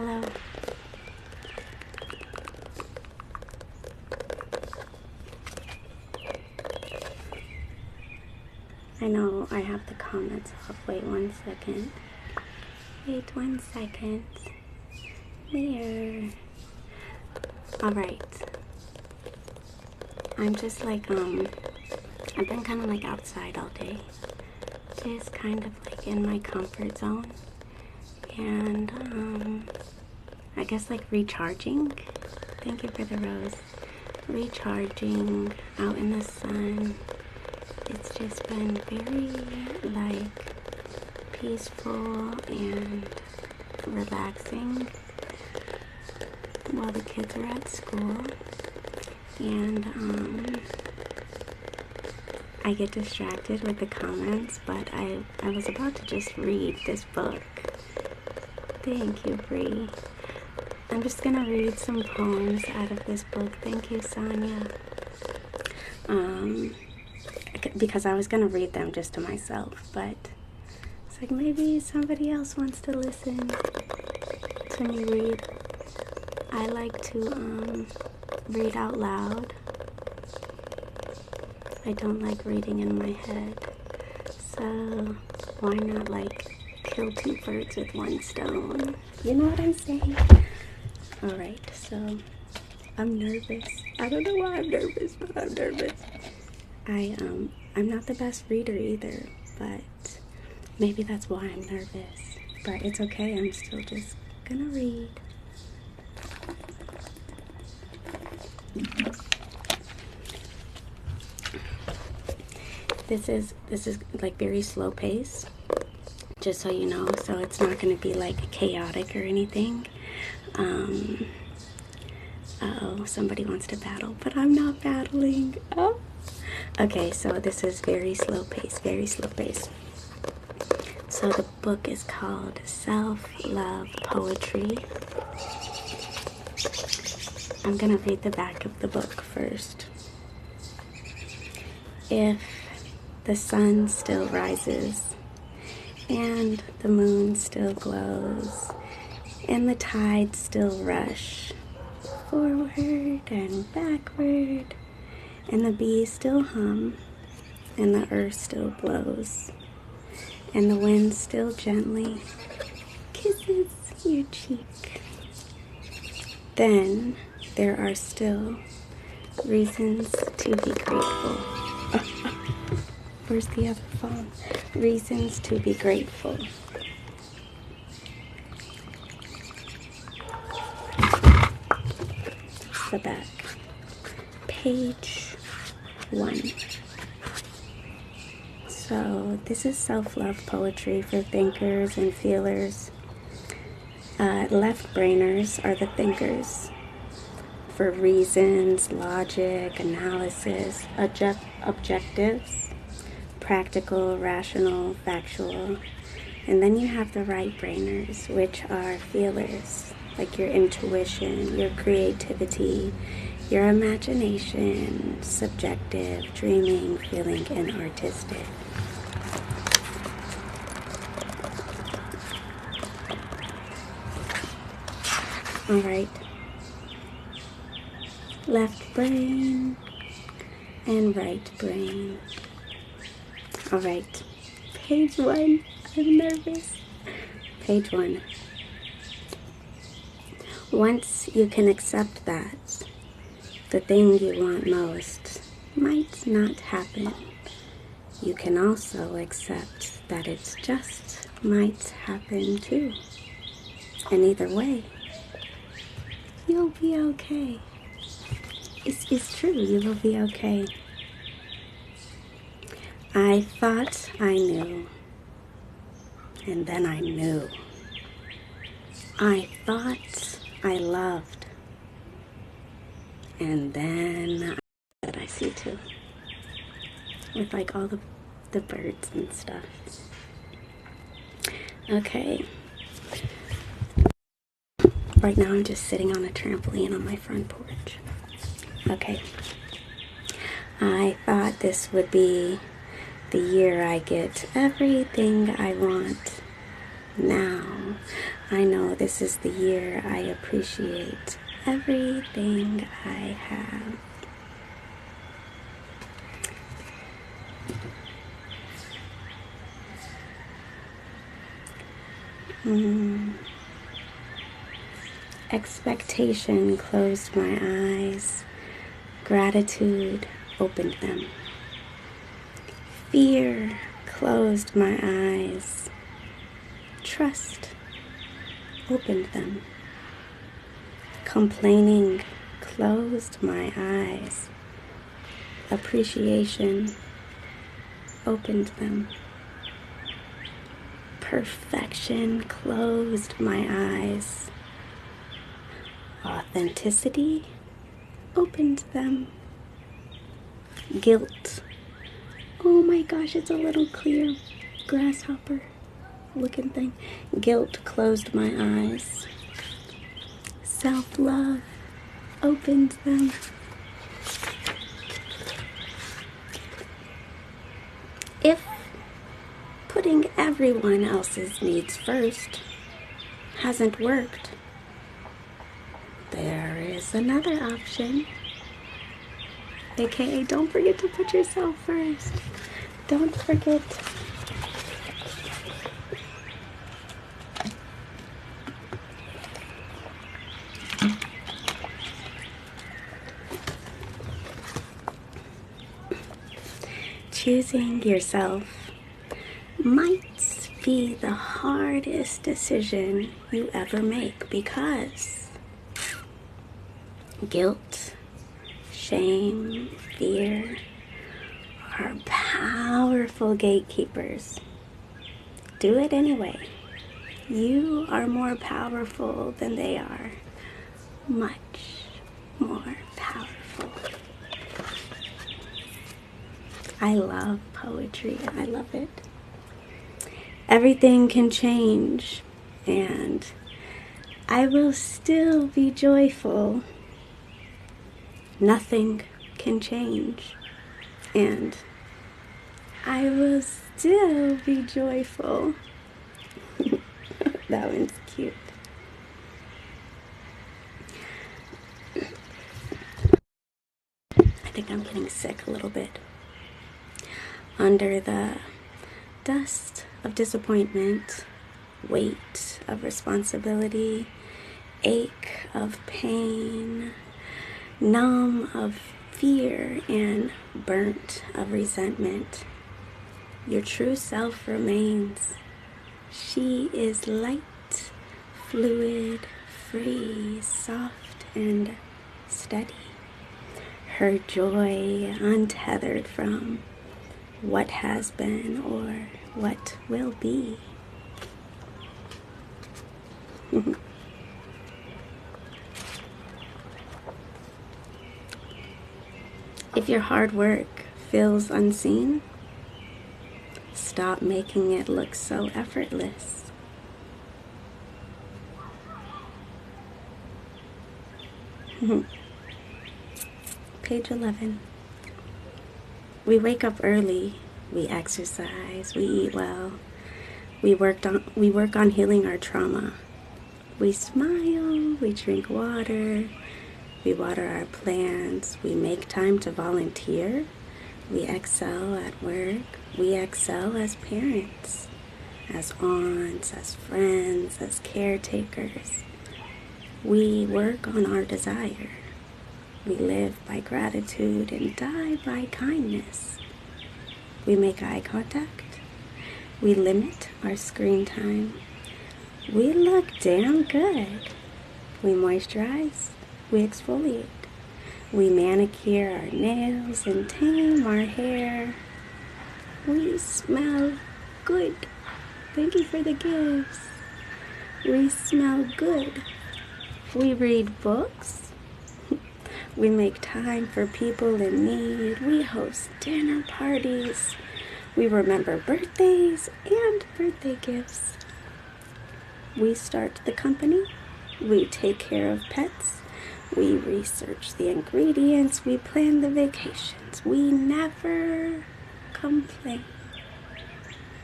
Hello. I know I have the comments off. Wait 1 second. Wait 1 second. Mirror. Alright. I'm just like, I've been kind of like outside all day. Just kind of like in my comfort zone. And, I guess like recharging. Thank you for the rose. Recharging out in the sun. It's just been very like peaceful and relaxing while the kids are at school. And I get distracted with the comments, but I was about to just read this book. Thank you, Bree. I'm just gonna read some poems out of this book. Thank you, Sonia. Because I was gonna read them just to myself, but it's like maybe somebody else wants to listen to me read. I like to read out loud. I don't like reading in my head, so why not like kill 2 birds with 1 stone? You know what I'm saying? Alright, so I'm nervous. I don't know why I'm nervous, but I'm nervous. I'm not the best reader either, but maybe that's why I'm nervous. But it's okay, I'm still just gonna read. This is like very slow pace, just so you know, so it's not gonna be like chaotic or anything. Uh-oh, somebody wants to battle, but I'm not battling. Oh. Okay, so this is very slow pace, very slow pace. So the book is called Self-Love Poetry. I'm gonna read the back of the book first. If the sun still rises, and the moon still glows, and the tides still rush forward and backward, and the bees still hum, and the earth still blows, and the wind still gently kisses your cheek, then there are still reasons to be grateful. Where's the other phone? Reasons to be grateful. The back. Page 1. So this is self-love poetry for thinkers and feelers. Left brainers are the thinkers. For reasons, logic, analysis, objectives, practical, rational, factual. And then you have the right brainers, which are feelers, like your intuition, your creativity, your imagination, subjective, dreaming, feeling, and artistic. All right. Left brain and right brain. All right. Page 1. I'm nervous. Page 1. Once you can accept that the thing you want most might not happen, you can also accept that it just might happen too. And either way, you'll be okay. It's true, you will be okay. I thought I knew, and then I knew. I thought I loved, and then I see too, with like all the birds and stuff. Okay. Right now I'm just sitting on a trampoline on my front porch. Okay. I thought this would be the year I get everything I want. Now I know this is the year I appreciate everything I have. Expectation closed my eyes. Gratitude opened them. Fear closed my eyes. Trust opened them. Complaining closed my eyes. Appreciation opened them. Perfection closed my eyes. Authenticity opened them. Guilt. Oh my gosh, it's a little clear grasshopper looking thing. Guilt closed my eyes. Self-love opened them. If putting everyone else's needs first hasn't worked, there is another option. AKA, don't forget to put yourself first. Don't forget. Choosing yourself might be the hardest decision you ever make, because guilt, shame, fear are powerful gatekeepers. Do it anyway. You are more powerful than they are. Much more powerful. I love poetry. I love it. Everything can change, and I will still be joyful. Nothing can change, and I will still be joyful. That one's cute. I think I'm getting sick a little bit. Under the dust of disappointment, weight of responsibility, ache of pain, numb of fear, and burnt of resentment, your true self remains. She is light, fluid, free, soft, and steady. Her joy untethered from what has been or what will be. If your hard work feels unseen, stop making it look so effortless. Page 11. We wake up early, we exercise, we eat well, we work on healing our trauma. We smile, we drink water, we water our plants, we make time to volunteer, we excel at work, we excel as parents, as aunts, as friends, as caretakers. We work on our desire. We live by gratitude and die by kindness. We make eye contact. We limit our screen time. We look damn good. We moisturize. We exfoliate. We manicure our nails and tame our hair. We smell good. Thank you for the gifts. We smell good. We read books. We make time for people in need. We host dinner parties. We remember birthdays and birthday gifts. We start the company. We take care of pets. We research the ingredients. We plan the vacations. We never complain.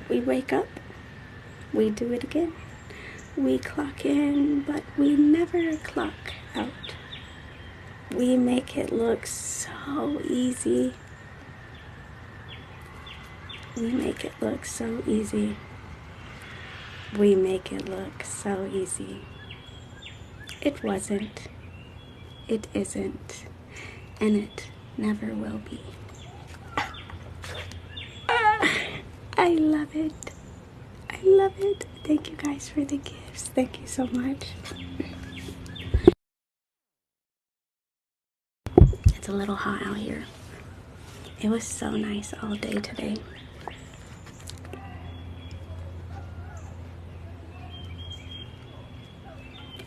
We wake up. We do it again. We clock in, but we never clock out. We make it look so easy. We make it look so easy. We make it look so easy. It wasn't. It isn't. And it never will be. I love it. I love it. Thank you guys for the gifts. Thank you so much. It's a little hot out here. It was so nice all day today.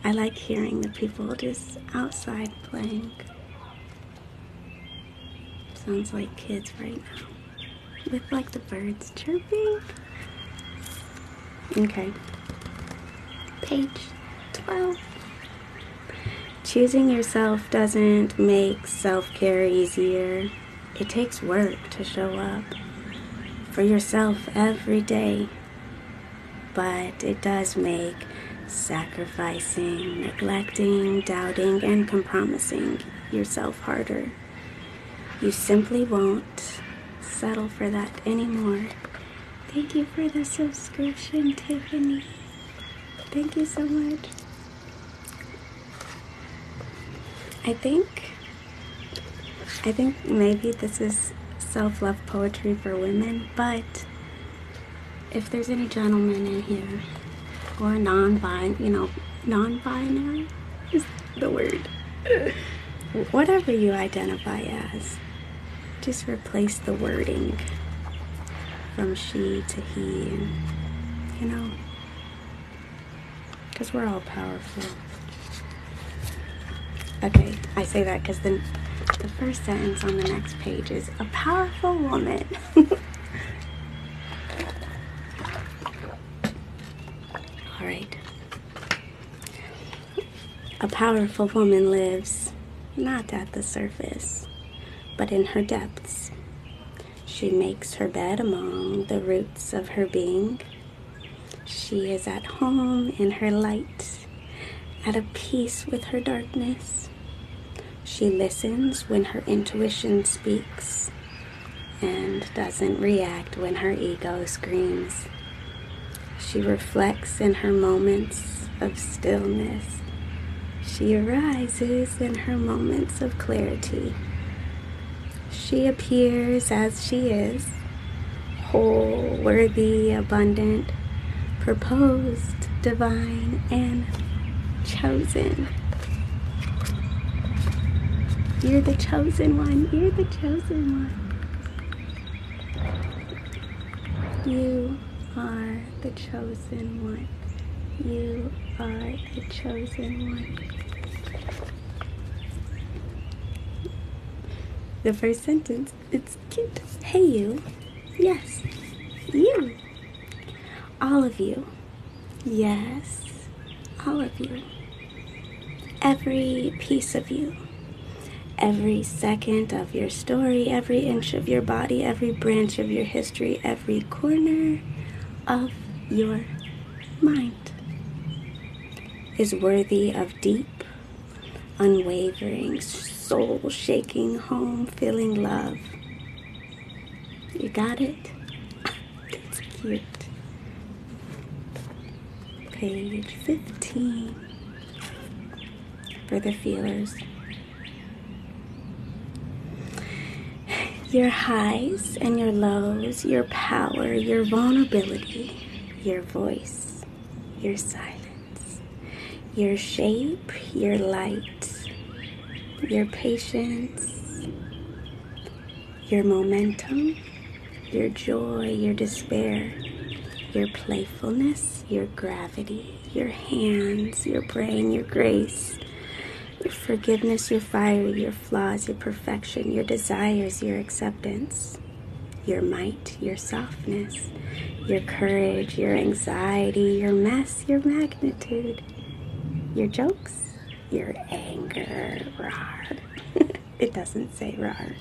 I like hearing the people just outside playing. Sounds like kids right now. With like the birds chirping. Okay. Page 12. Choosing yourself doesn't make self-care easier. It takes work to show up for yourself every day. But it does make sacrificing, neglecting, doubting, and compromising yourself harder. You simply won't settle for that anymore. Thank you for the subscription, Tiffany. Thank you so much. I think maybe this is self-love poetry for women, but if there's any gentlemen in here or non-binary is the word. Whatever you identify as, just replace the wording from she to he, and because we're all powerful. Okay, I say that because then the first sentence on the next page is a powerful woman. All right. A powerful woman lives not at the surface, but in her depths. She makes her bed among the roots of her being. She is at home in her light, at a peace with her darkness. She listens when her intuition speaks and doesn't react when her ego screams. She reflects in her moments of stillness. She arises in her moments of clarity. She appears as she is, whole, worthy, abundant, proposed, divine, and chosen. You're the chosen one. You're the chosen one. You are the chosen one. You are the chosen one. The first sentence, it's cute. Hey you. Yes. You. All of you. Yes. All of you. Every piece of you. Every second of your story, every inch of your body, every branch of your history, every corner of your mind is worthy of deep, unwavering, soul-shaking, home-filling love. You got it? That's cute. Page 15 for the feelers. Your highs and your lows, your power, your vulnerability, your voice, your silence, your shape, your light, your patience, your momentum, your joy, your despair, your playfulness, your gravity, your hands, your brain, your grace, your forgiveness, your fire, your flaws, your perfection, your desires, your acceptance, your might, your softness, your courage, your anxiety, your mess, your magnitude, your jokes, your anger, rawr. It doesn't say rawr.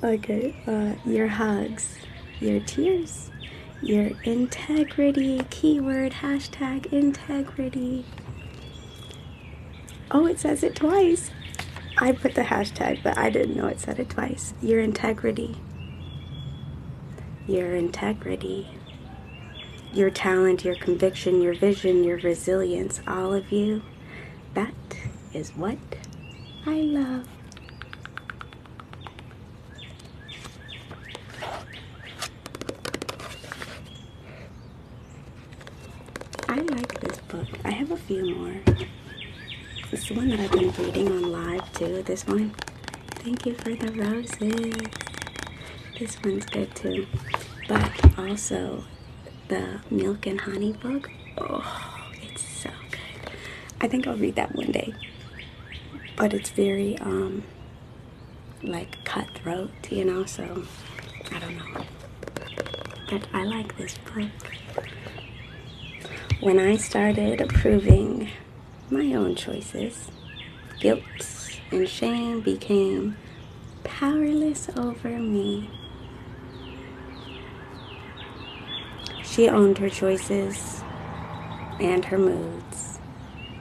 Okay, your hugs, your tears, your integrity. Keyword, hashtag integrity. Oh, it says it twice. I put the hashtag, but I didn't know it said it twice. Your integrity. Your integrity. Your talent, your conviction, your vision, your resilience, all of you. That is what I love. I like this book. I have a few more. This is the one that I've been reading on live too. This one. Thank you for the roses. This one's good too. But also the Milk and Honey book. Oh, it's so good. I think I'll read that one day. But it's very like cutthroat, you know, so I don't know. But I like this book. When I started approving my own choices, guilt and shame became powerless over me. She owned her choices and her moods,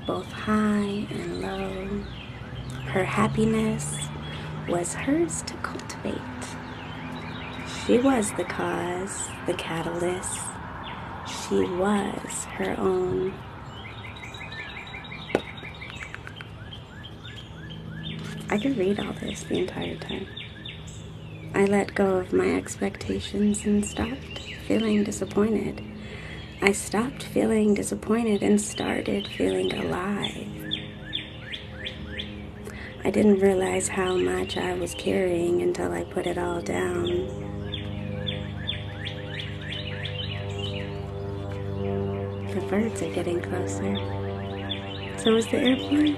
both high and low. Her happiness was hers to cultivate. She was the cause, the catalyst. She was her own. I could read all this the entire time. I let go of my expectations and stopped feeling disappointed. I stopped feeling disappointed and started feeling alive. I didn't realize how much I was carrying until I put it all down. The birds are getting closer. So is the airplane.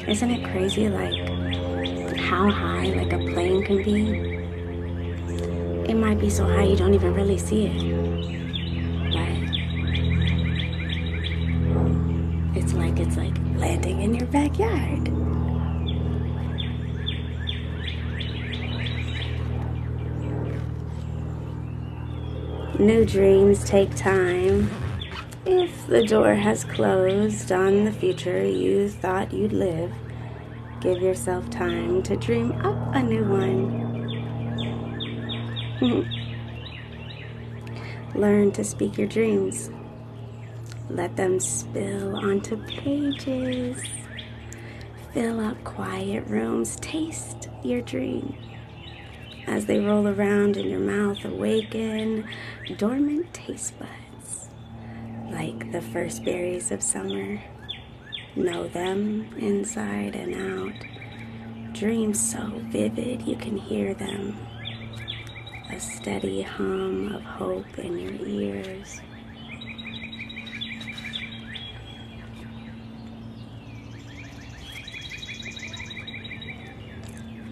Isn't it crazy, like, how high, like, a plane can be? It might be so high you don't even really see it. But it's like landing in your backyard. New dreams take time. If the door has closed on the future you thought you'd live, give yourself time to dream up a new one. Learn to speak your dreams. Let them spill onto pages. Fill up quiet rooms. Taste your dream. As they roll around in your mouth, awaken dormant taste buds. Like the first berries of summer. Know them inside and out. Dreams so vivid you can hear them. A steady hum of hope in your ears.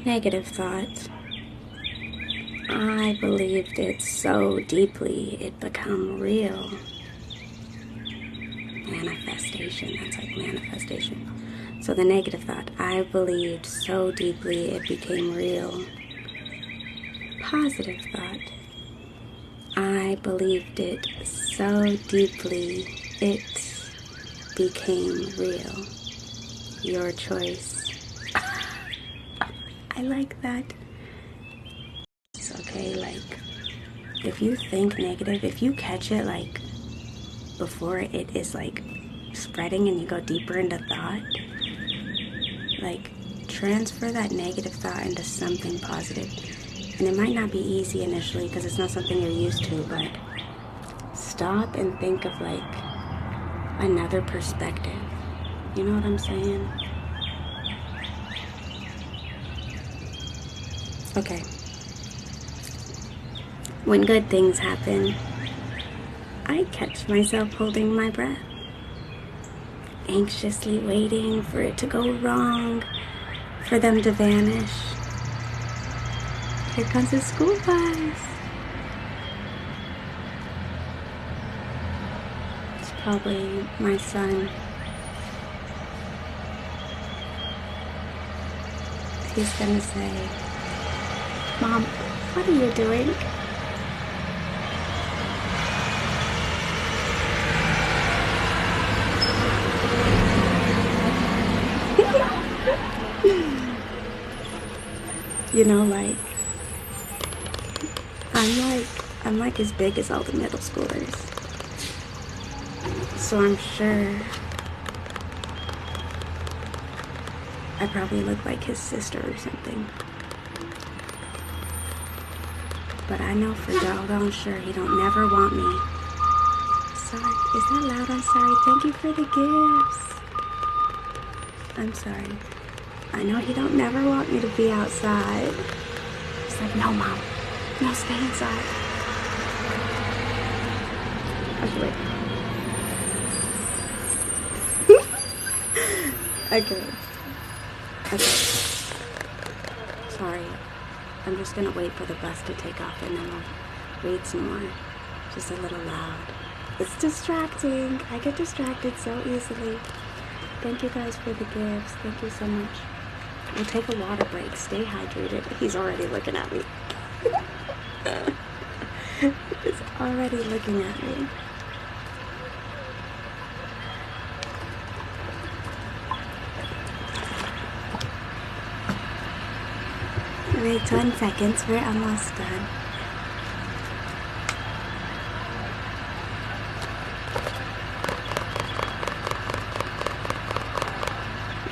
Negative thought. I believed it so deeply it become real. Manifestation, that's like manifestation. So the negative thought, I believed so deeply it became real. Positive thought, I believed it so deeply it became real. Your choice. I like that. It's okay, like, if you think negative, if you catch it, like, before it is, like, spreading and you go deeper into thought, like, transfer that negative thought into something positive. And it might not be easy initially because it's not something you're used to, but stop and think of, like, another perspective. You know what I'm saying? Okay. When good things happen, I catch myself holding my breath, anxiously waiting for it to go wrong, for them to vanish. Here comes the school bus. It's Probably my son. He's gonna say, "Mom, what are you doing?" You know, like I'm like as big as all the middle schoolers. So I'm sure I probably look like his sister or something. But I know for doggone sure he don't never want me. Sorry, is that loud? I'm sorry. Thank you for the gifts. I'm sorry. I know he don't never want me to be outside. He's like, "No, Mom. No, stay inside." Okay, wait. Okay. Okay. Sorry. I'm just gonna wait for the bus to take off and then we'll read some more. Just a little loud. It's distracting. I get distracted so easily. Thank you guys for the gifts. Thank you so much. We'll take a water break. Stay hydrated. He's already looking at me. He's already looking at me. Alright, 10 seconds. We're almost done.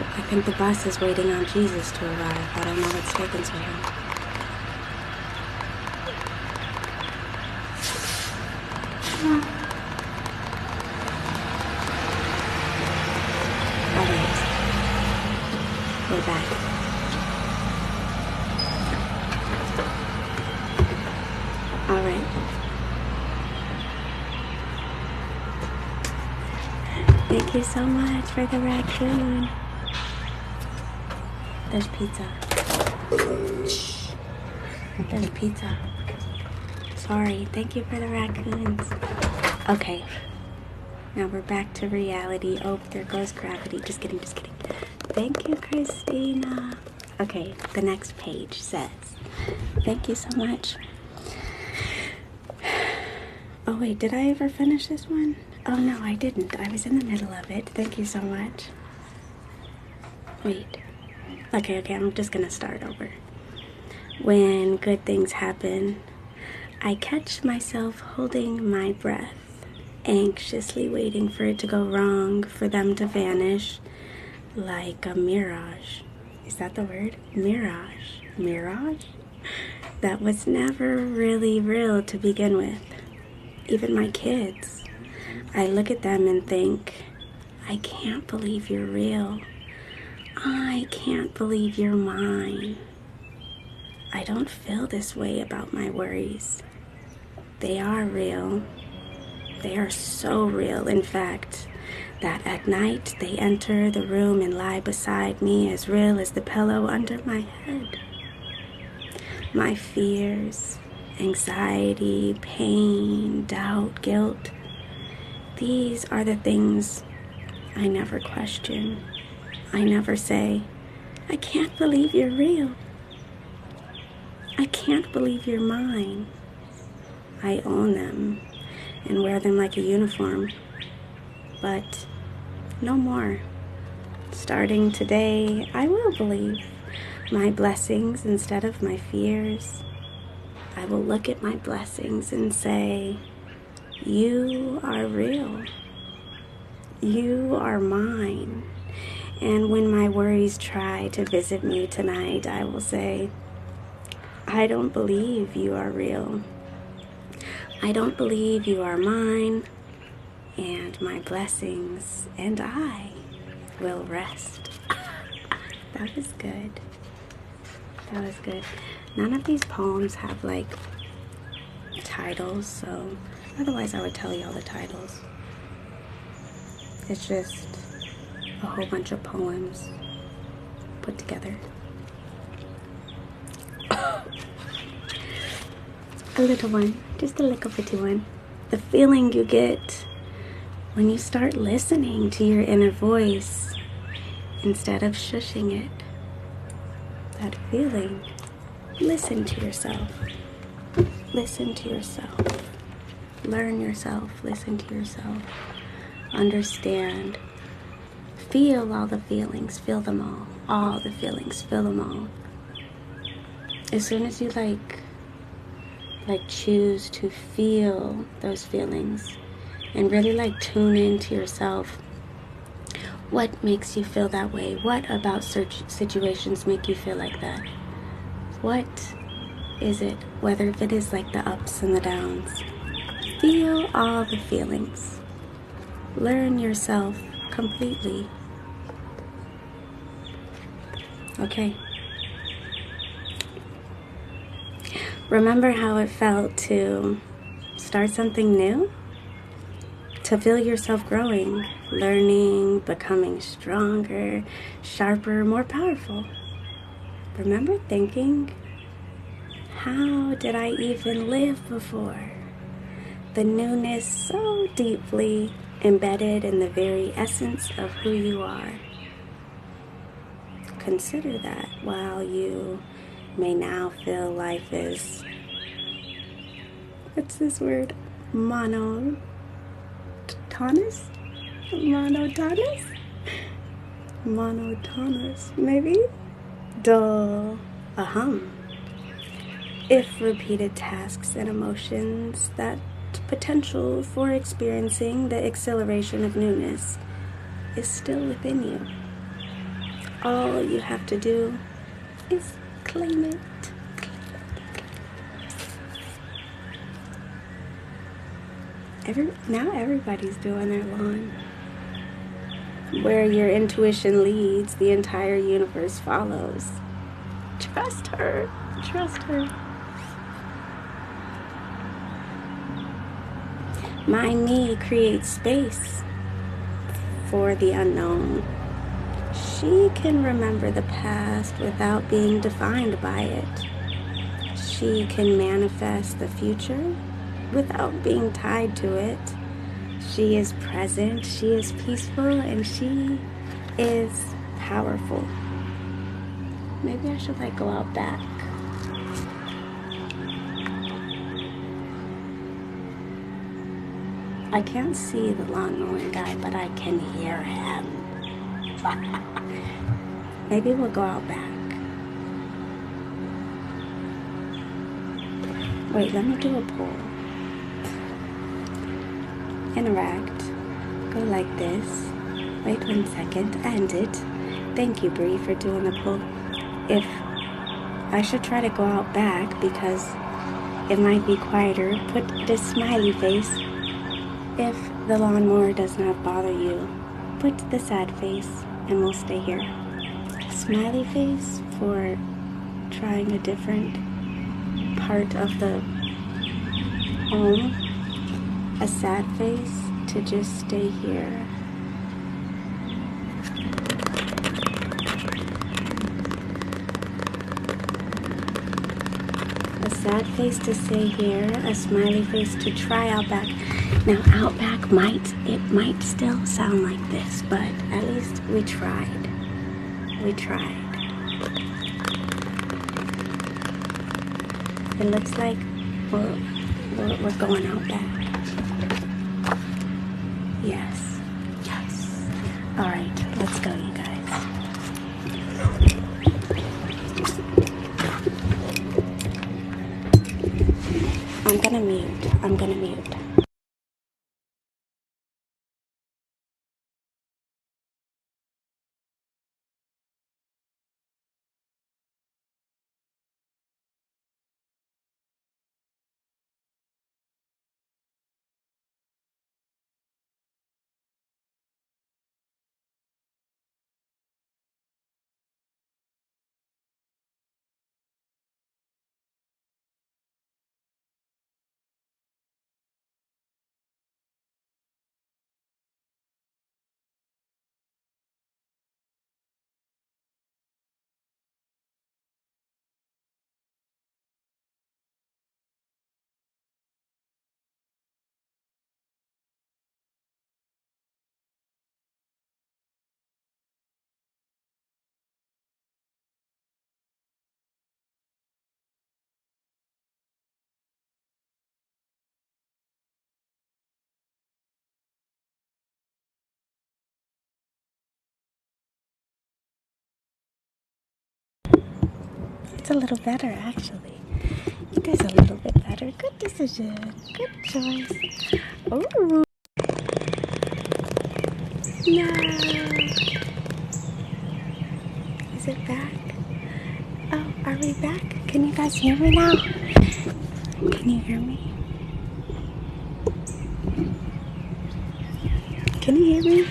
I think the bus is waiting on Jesus to arrive. I don't know what's taking so long. Alright. We're back. Alright. Thank you so much for the raccoon. There's pizza. Shh. There's pizza. Sorry. Thank you for the raccoons. Okay. Now we're back to reality. Oh, there goes gravity. Just kidding, just kidding. Thank you, Christina. Okay, the next page says, thank you so much. Oh wait, did I ever finish this one? Oh no, I didn't. I was in the middle of it. Thank you so much. Wait. Okay, I'm just gonna start over. When good things happen, I catch myself holding my breath, anxiously waiting for it to go wrong, for them to vanish, like a mirage. Is that the word? Mirage. Mirage? That was never really real to begin with. Even my kids. I look at them and think, I can't believe you're real. I can't believe you're mine. I don't feel this way about my worries. They are real. They are so real, in fact, that at night they enter the room and lie beside me as real as the pillow under my head. My fears, anxiety, pain, doubt, guilt, these are the things I never question. I never say, I can't believe you're real. I can't believe you're mine. I own them and wear them like a uniform. But no more. Starting today, I will believe my blessings instead of my fears. I will look at my blessings and say, you are real. You are mine. And when my worries try to visit me tonight, I will say, I don't believe you are real. I don't believe you are mine, and my blessings and I will rest. That was good. That was good. None of these poems have like titles, so otherwise I would tell you all the titles. It's just a whole bunch of poems put together. A little one, just a little bitty one. The feeling you get When you start listening to your inner voice instead of shushing it, that feeling, listen to yourself. Listen to yourself. Learn yourself. Listen to yourself. Understand. Feel all the feelings. Feel them all. All the feelings. Feel them all. As soon as you choose to feel those feelings and really tune into yourself. What makes you feel that way? What about situations make you feel like that? What is it? Whether if it is like the ups and the downs. Feel all the feelings. Learn yourself completely. Okay. Remember how it felt to start something new? To feel yourself growing, learning, becoming stronger, sharper, more powerful. Remember thinking, how did I even live before? The newness so deeply embedded in the very essence of who you are. Consider that while you may now feel life is, what's this word? Monotonous? Monotonous, maybe? Dull. If repeated tasks and emotions, that potential for experiencing the exhilaration of newness is still within you. All you have to do is claim it. Now everybody's doing their lawn. Where your intuition leads, the entire universe follows. Trust her. Trust her. Mind me creates space for the unknown. She can remember the past without being defined by it. She can manifest the future without being tied to it. She is present, she is peaceful, and she is powerful. Maybe I should go out back. I can't see the lawnmower guy, but I can hear him. Maybe we'll go out back. Wait, let me do a poll. Interact. Go like this. Wait 1 second. End it. Thank you, Bree, for doing the poll. If I should try to go out back because it might be quieter, put this smiley face. If the lawnmower does not bother you, put the sad face and we'll stay here. Smiley face for trying a different part of the home. A sad face to just stay here. A sad face to stay here, a smiley face to try Outback. Now Outback might still sound like this, but at least we tried. We tried. It looks like we're going Outback. Yes. Yes. All right, let's go, you guys. I'm gonna mute. That's a little better, actually. It is a little bit better. Good decision. Good choice. Oh. No. Is it back? Oh, are we back? Can you guys hear me now? Can you hear me? Can you hear me?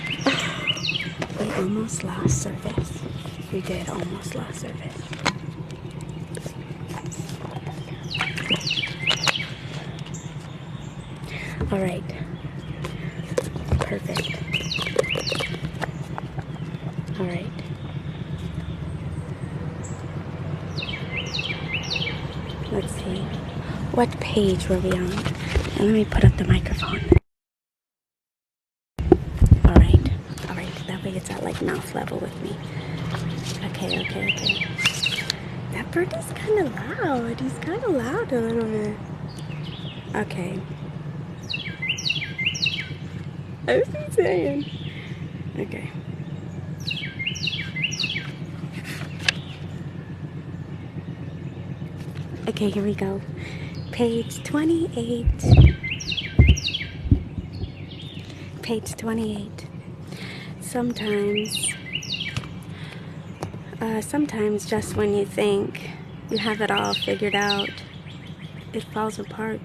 We almost lost service. We did almost lost service. All right. Perfect. All right. Let's see. What page were we on? And let me put up the microphone. All right. All right. That way it's at like mouth level with me. Okay, okay, okay. That bird is kind of loud. He's kind of loud a little bit. Okay. I was saying. Okay. Okay, here we go. Page 28. Page 28. Sometimes just when you think you have it all figured out, it falls apart.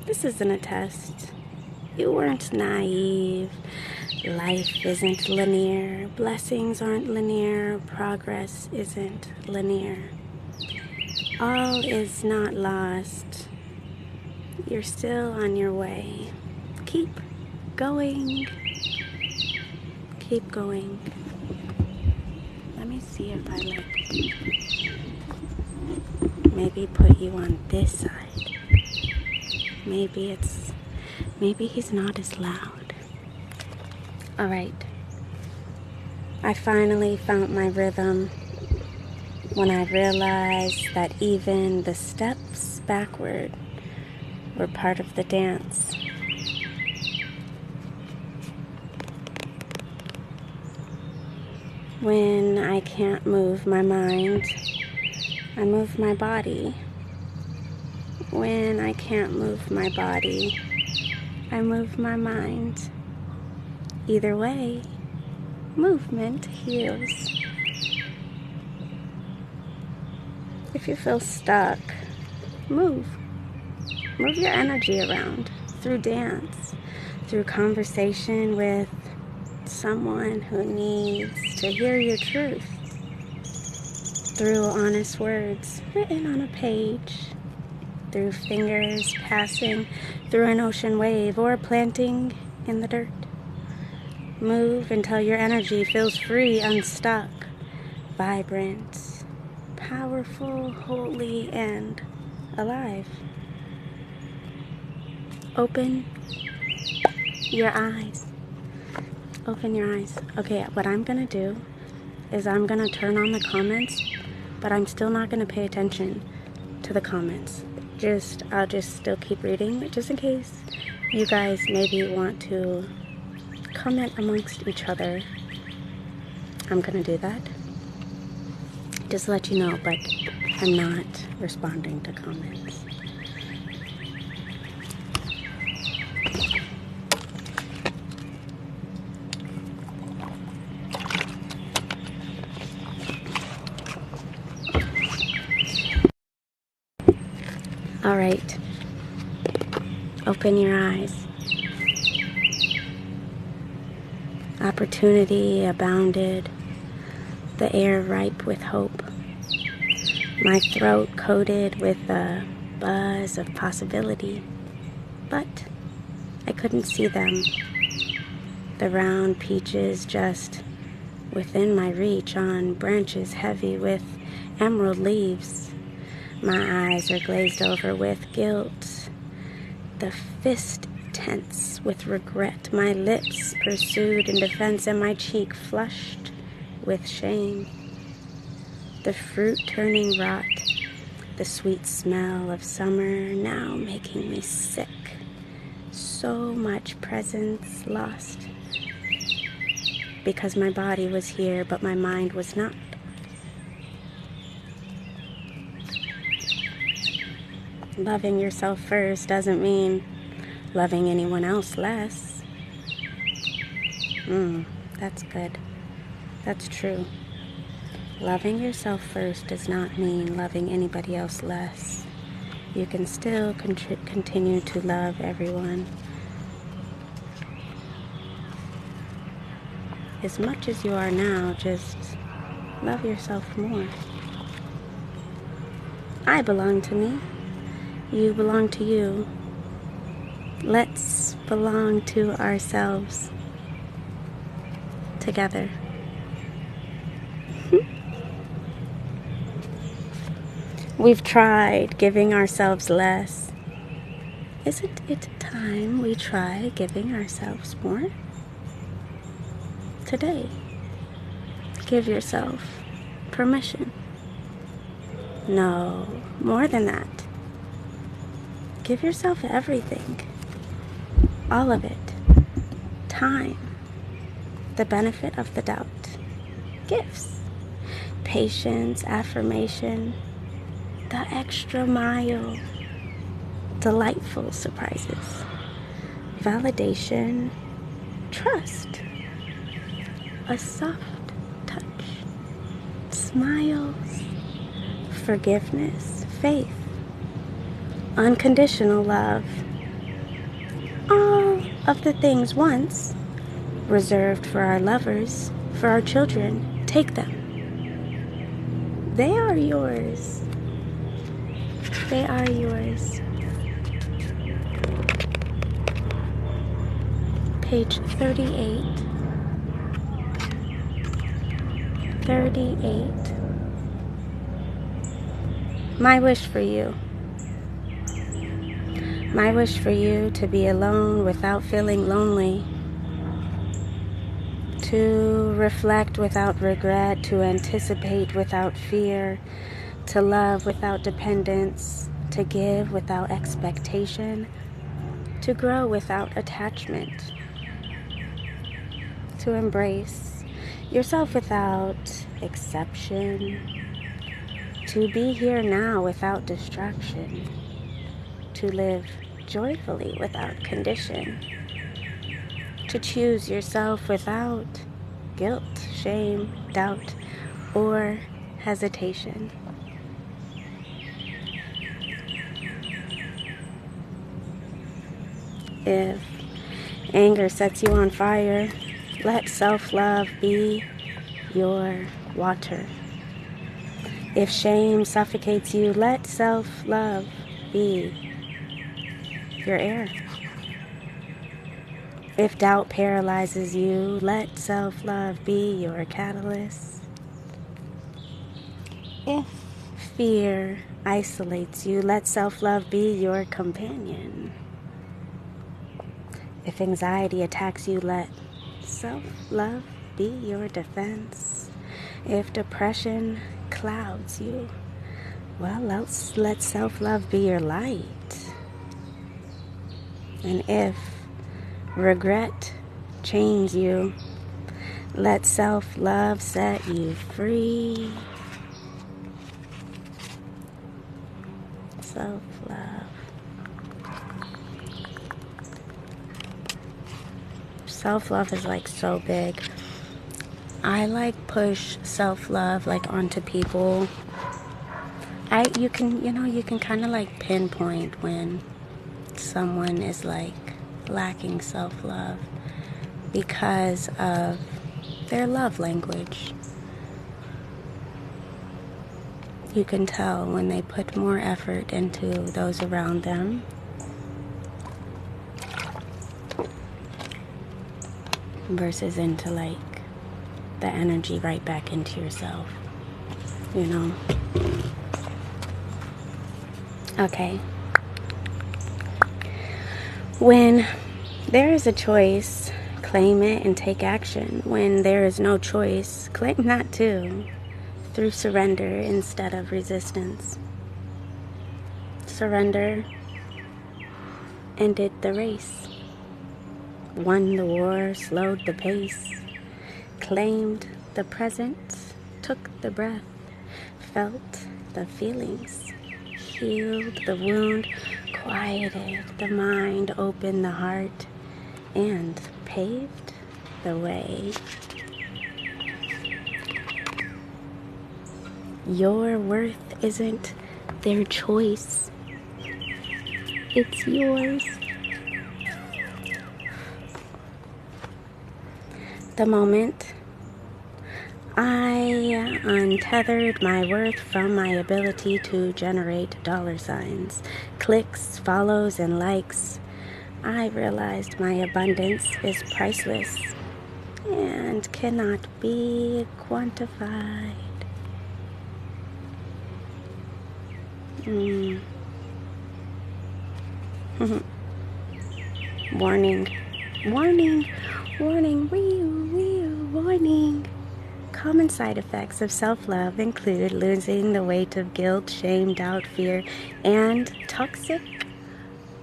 This isn't a test. You weren't naive. Life isn't linear. Blessings aren't linear. Progress isn't linear. All is not lost. You're still on your way. Keep going. Keep going. Let me see if I maybe put you on this side. Maybe he's not as loud. All right. I finally found my rhythm when I realized that even the steps backward were part of the dance. When I can't move my mind, I move my body. When I can't move my body, I move my mind. Either way, movement heals. If you feel stuck, move. Move your energy around through dance, through conversation with someone who needs to hear your truth, through honest words written on a page, through fingers passing through an ocean wave or planting in the dirt. Move until your energy feels free, unstuck, vibrant, powerful, holy, and alive. Open your eyes. Open your eyes. Okay, what I'm gonna do is I'm gonna turn on the comments, but I'm still not gonna pay attention to the comments. I'll just still keep reading, just in case you guys maybe want to comment amongst each other. I'm gonna do that. Just to let you know, but I'm not responding to comments. All right, open your eyes. Opportunity abounded, the air ripe with hope, my throat coated with a buzz of possibility, but I couldn't see them. The round peaches just within my reach on branches heavy with emerald leaves. My eyes are glazed over with guilt, the fist tense with regret, my lips pursued in defense, and my cheek flushed with shame. The fruit turning rot, the sweet smell of summer now making me sick. So much presence lost, because my body was here, but my mind was not. Loving yourself first doesn't mean loving anyone else less. That's good. That's true. Loving yourself first does not mean loving anybody else less. You can still continue to love everyone as much as you are now. Just love yourself more. I belong to me. You belong to you. Let's belong to ourselves together. We've tried giving ourselves less. Isn't it time we try giving ourselves more? Today, give yourself permission. No, more than that. Give yourself everything. All of it. Time. The benefit of the doubt. Gifts. Patience, affirmation, the extra mile, delightful surprises, validation, trust, a soft touch, smiles, forgiveness, faith, unconditional love. All of the things once reserved for our lovers, for our children, take them. They are yours. They are yours. Page 38. 38. My wish for you. My wish for you to be alone without feeling lonely. To reflect without regret. To anticipate without fear. To love without dependence. To give without expectation. To grow without attachment. To embrace yourself without exception. To be here now without distraction. To live joyfully without condition. To choose yourself without guilt, shame, doubt, or hesitation. If anger sets you on fire, let self-love be your water. If shame suffocates you, let self-love be your air. If doubt paralyzes you, let self-love be your catalyst. If fear isolates you, let self-love be your companion. If anxiety attacks you, let self-love be your defense. If depression clouds you, well, let self-love be your light. And if regret chains you, let self-love set you free. Self-love. Self-love is like so big. I like push self-love like onto people. You can kind of like pinpoint when someone is like lacking self-love because of their love language. You can tell when they put more effort into those around them versus into like the energy right back into yourself, you know? Okay. When there is a choice, claim it and take action. When there is no choice, claim that too, through surrender instead of resistance. Surrender ended the race, won the war, slowed the pace, claimed the present, took the breath, felt the feelings, healed the wound, quieted the mind, opened the heart, and paved the way. Your worth isn't their choice. It's yours. The moment I untethered my worth from my ability to generate dollar signs, clicks, follows, and likes, I realized my abundance is priceless and cannot be quantified. Warning, warning, warning, warning. Common side effects of self-love include losing the weight of guilt, shame, doubt, fear, and toxic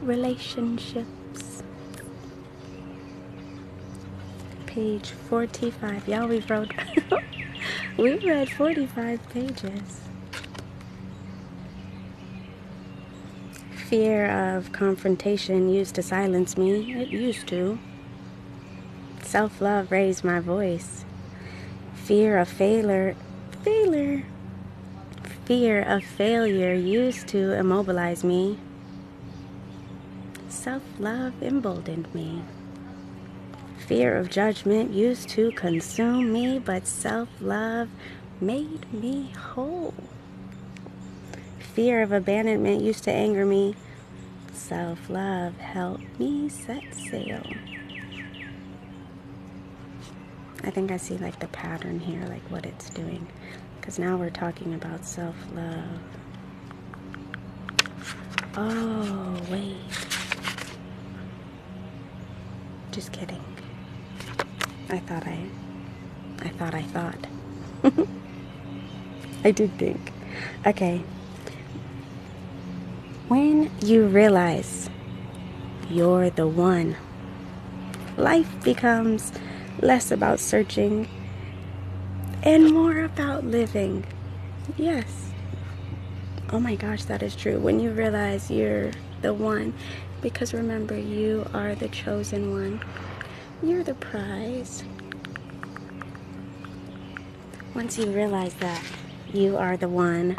relationships. Page 45. Y'all, we've read 45 pages. Fear of confrontation used to silence me. It used to. Self-love raised my voice. Fear of failure used to immobilize me. Self-love emboldened me. Fear of judgment used to consume me, but self-love made me whole. Fear of abandonment used to anger me. Self-love helped me set sail. I think I see like the pattern here, like what it's doing. Because now we're talking about self-love. Oh, wait. Just kidding. I thought. I did think. Okay. When you realize you're the one, life becomes less about searching and more about living. Yes. Oh my gosh, that is true. When you realize you're the one, because remember, you are the chosen one. You're the prize. Once you realize that you are the one,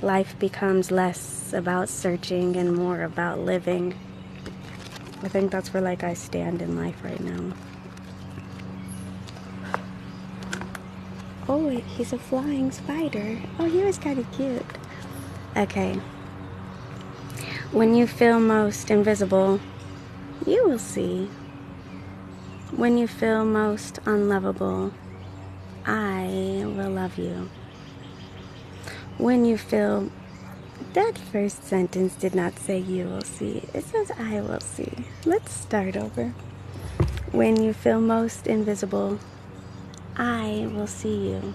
life becomes less about searching and more about living. I think that's where like I stand in life right now. Oh, he's a flying spider. Oh, he was kind of cute. Okay. When you feel most invisible, you will see. When you feel most unlovable, I will love you. When you feel... That first sentence did not say you will see. It says I will see. Let's start over. When you feel most invisible, I will see you.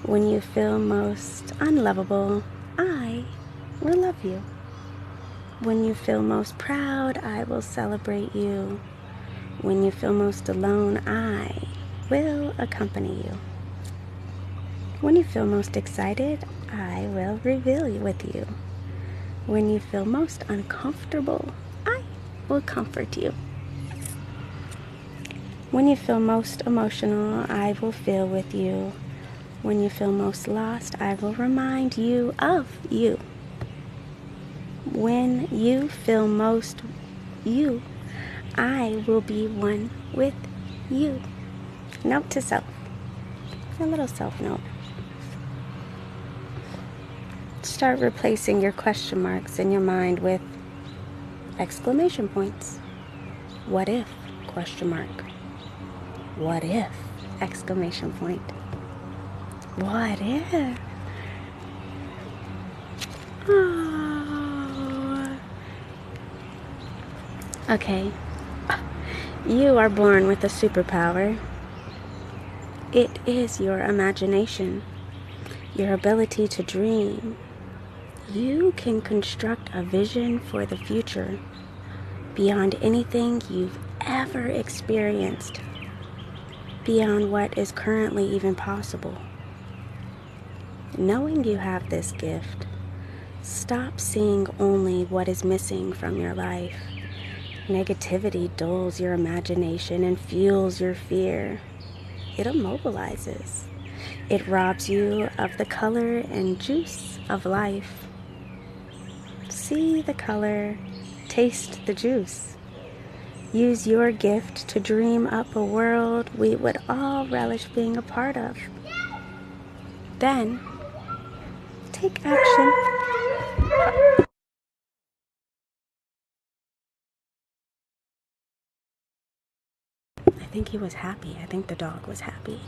When you feel most unlovable, I will love you. When you feel most proud, I will celebrate you. When you feel most alone, I will accompany you. When you feel most excited, I will reveal with you. When you feel most uncomfortable, I will comfort you. When you feel most emotional, I will feel with you. When you feel most lost, I will remind you of you. When you feel most you, I will be one with you. Note to self. A little self note. Start replacing your question marks in your mind with exclamation points. What if? Question mark. What if? Exclamation point. What if? Oh. Okay. You are born with a superpower. It is your imagination, your ability to dream. You can construct a vision for the future beyond anything you've ever experienced, beyond what is currently even possible. Knowing you have this gift Stop seeing only what is missing from your life. Negativity dulls your imagination and fuels your fear. It immobilizes. It robs you of the color and juice of life. See the color, taste the juice. Use your gift to dream up a world we would all relish being a part of. Then, take action. I think he was happy. I think the dog was happy.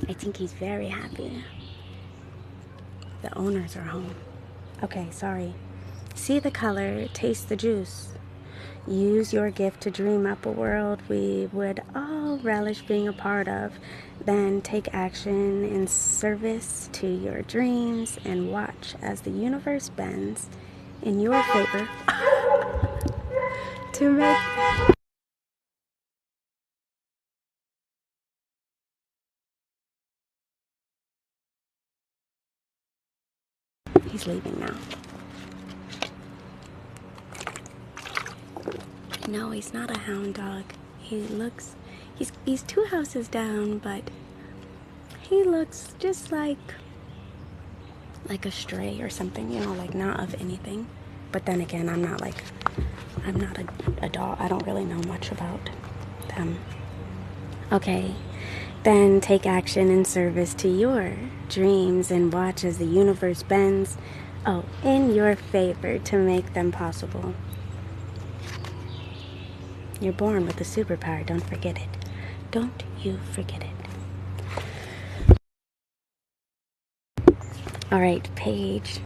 I think he's very happy. The owners are home. Okay, sorry. See the color, taste the juice. Use your gift to dream up a world we would all relish being a part of. Then take action in service to your dreams and watch as the universe bends in your favor to make... He's leaving now. No, he's not a hound dog. He looks... He's 2 houses down, but he looks just like a stray or something, you know, like not of anything. But then again, I'm not a dog. I don't really know much about them. Okay, then take action in service to your dreams and watch as the universe bends, in your favor to make them possible. You're born with a superpower, don't forget it. Don't you forget it. Alright, page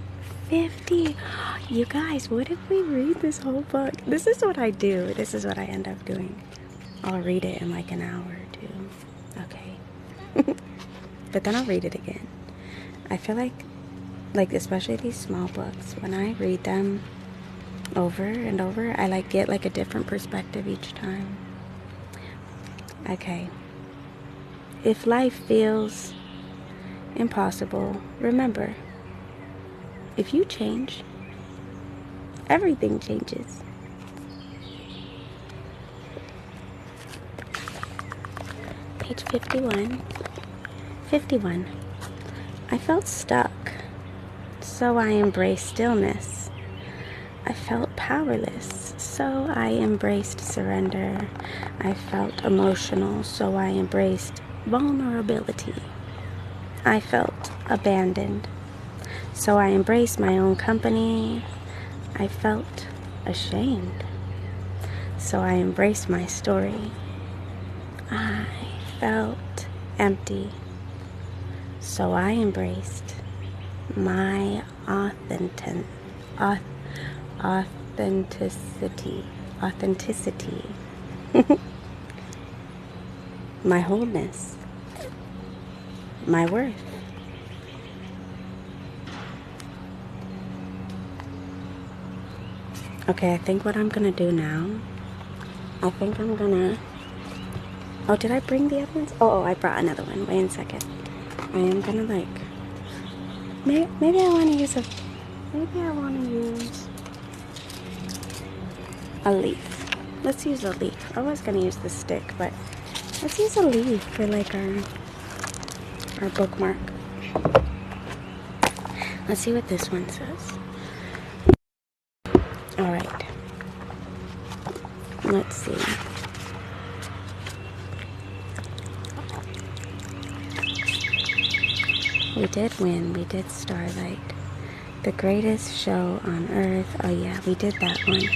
50. You guys, what if we read this whole book? This is what I do. This is what I end up doing. I'll read it in like an hour or 2. Okay. But then I'll read it again. I feel like especially these small books, when I read them over and over, I get like a different perspective each time. Okay. If life feels impossible, remember, if you change, everything changes. Page 51. 51. I felt stuck, so I embraced stillness. I felt powerless, so I embraced surrender. I felt emotional, so I embraced vulnerability. I felt abandoned, so I embraced my own company. I felt ashamed, so I embraced my story. I felt empty, so I embraced my authenticity. My wholeness, my worth. Okay, I think what I'm gonna do now, oh, did I bring the other ones? Oh, I brought another one. Wait a second. I am gonna maybe I want to use a leaf. Let's use a leaf. I was gonna use the stick, but let's use a leaf for like our bookmark. Let's see what this one says. All right. Let's see. We did win. We did Starlight. The greatest show on earth. Oh yeah, we did that one.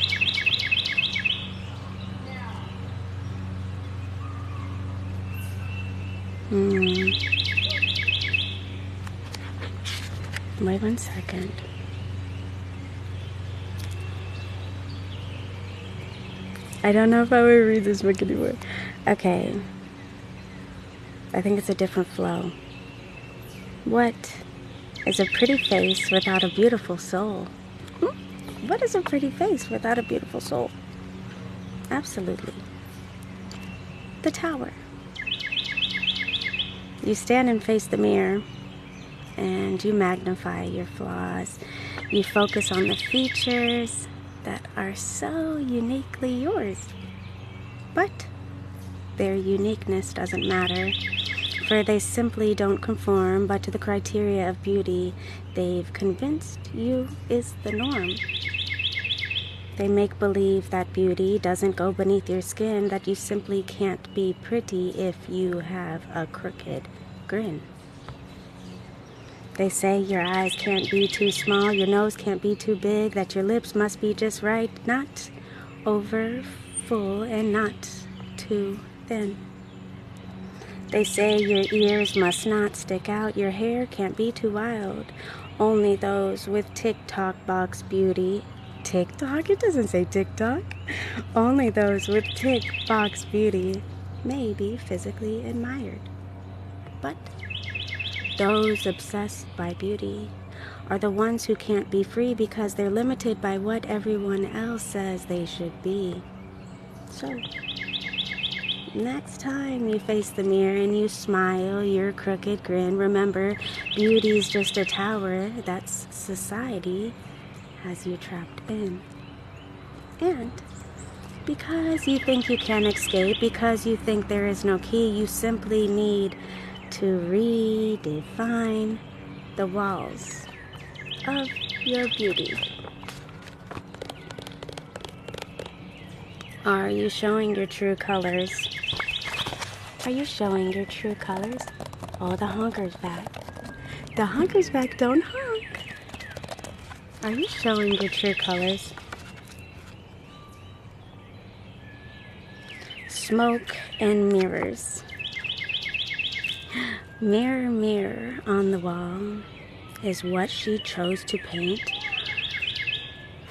Wait 1 second. I don't know if I would read this book anymore. Okay. I think it's a different flow. What is a pretty face without a beautiful soul? What is a pretty face without a beautiful soul? Absolutely. The Tower. You stand and face the mirror, and you magnify your flaws. You focus on the features that are so uniquely yours. But their uniqueness doesn't matter, for they simply don't conform but to the criteria of beauty they've convinced you is the norm. They make believe that beauty doesn't go beneath your skin, that you simply can't be pretty if you have a crooked grin. They say your eyes can't be too small, your nose can't be too big, that your lips must be just right, not over full and not too thin. They say your ears must not stick out, your hair can't be too wild. Only those with TikTok box beauty. TikTok? It doesn't say TikTok. Only those with tick box beauty may be physically admired. But those obsessed by beauty are the ones who can't be free because they're limited by what everyone else says they should be. So, next time you face the mirror and you smile your crooked grin, remember, beauty's just a tower that's society has you trapped in. And because you think you can escape, because you think there is no key, you simply need to redefine the walls of your beauty. Are you showing your true colors? Are you showing your true colors? Oh, the honker's back. The honker's back, don't honk. Are you showing your true colors? Smoke and mirrors. Mirror, mirror on the wall is what she chose to paint.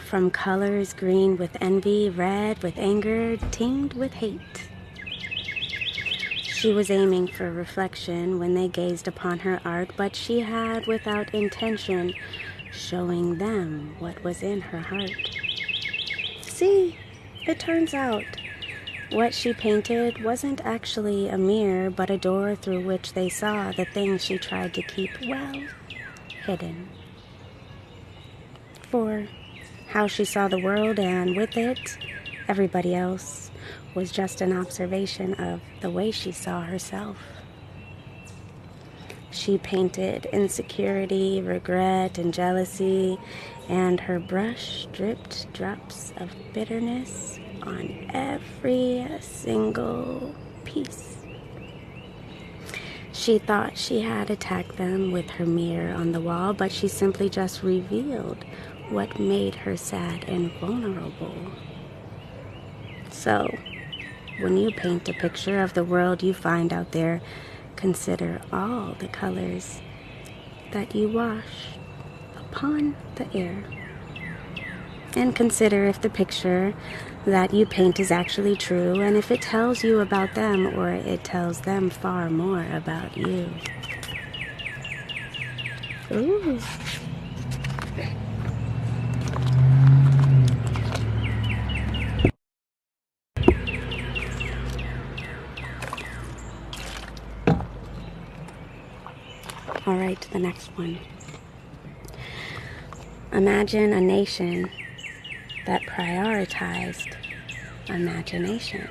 From colors green with envy, red with anger, tinged with hate. She was aiming for reflection when they gazed upon her art, but she had, without intention, showing them what was in her heart. See, it turns out what she painted wasn't actually a mirror, but a door through which they saw the things she tried to keep well hidden. For how she saw the world, and with it, everybody else, was just an observation of the way she saw herself. She painted insecurity, regret, and jealousy, and her brush dripped drops of bitterness on every single piece. She thought she had attacked them with her mirror on the wall, but she simply just revealed what made her sad and vulnerable. So, when you paint a picture of the world you find out there, consider all the colors that you wash upon the air. And consider if the picture that you paint is actually true, and if it tells you about them or it tells them far more about you. Ooh. All right, the next one. Imagine a nation that prioritized imagination.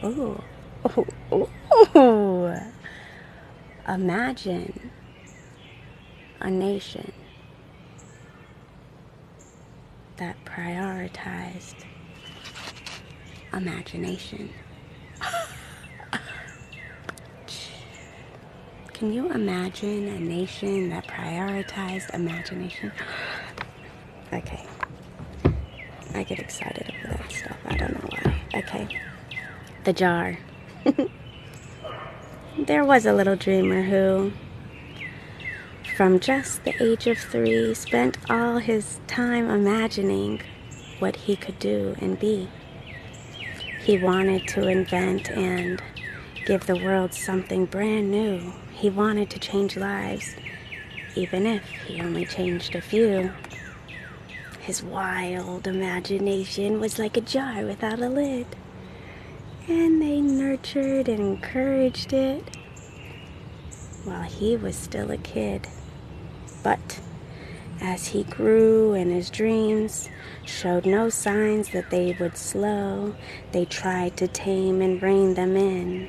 Ooh. Oh, oh, oh. Imagine a nation that prioritized imagination. Can you imagine a nation that prioritized imagination? Okay. I get excited over that stuff. I don't know why. Okay. The jar. There was a little dreamer who, from just the age of 3, spent all his time imagining what he could do and be. He wanted to invent and give the world something brand new. He wanted to change lives, even if he only changed a few. His wild imagination was like a jar without a lid, and they nurtured and encouraged it. while he was still a kid. But as he grew and his dreams showed no signs that they would slow, they tried to tame and rein them in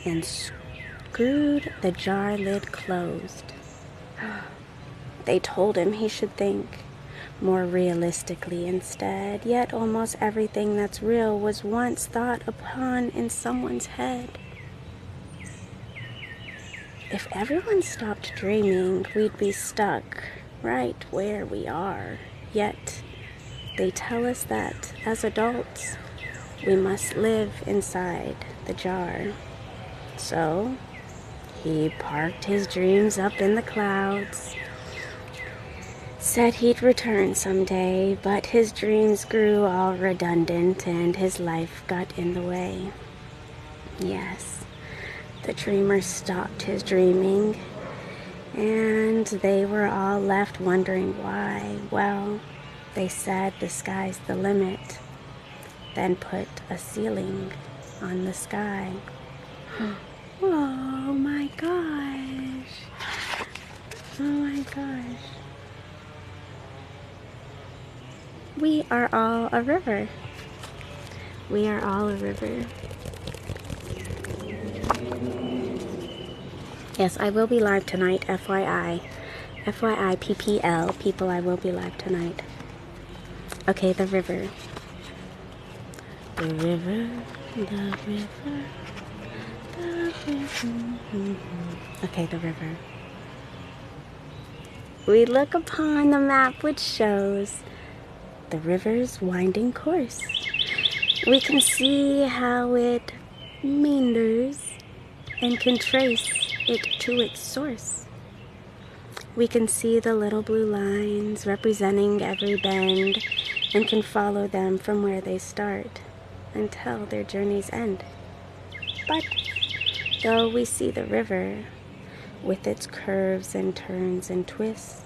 and screwed the jar lid closed. They told him he should think more realistically instead, yet almost everything that's real was once thought upon in someone's head. If everyone stopped dreaming, we'd be stuck right where we are. Yet, they tell us that as adults, we must live inside the jar. So, he parked his dreams up in the clouds, said he'd return someday, but his dreams grew all redundant and his life got in the way. Yes, the dreamer stopped his dreaming, and they were all left wondering why. Well, they said the sky's the limit, then put a ceiling on the sky. Oh my gosh. Oh my gosh. We are all a river. We are all a river. Yes, I will be live tonight, FYI. FYI, PPL, people, I will be live tonight. Okay, the river. The river, the river, the river. Okay, the river. We look upon the map which shows the river's winding course. We can see how it meanders and can trace it to its source. We can see the little blue lines representing every bend and can follow them from where they start until their journey's end. But though we see the river with its curves and turns and twists,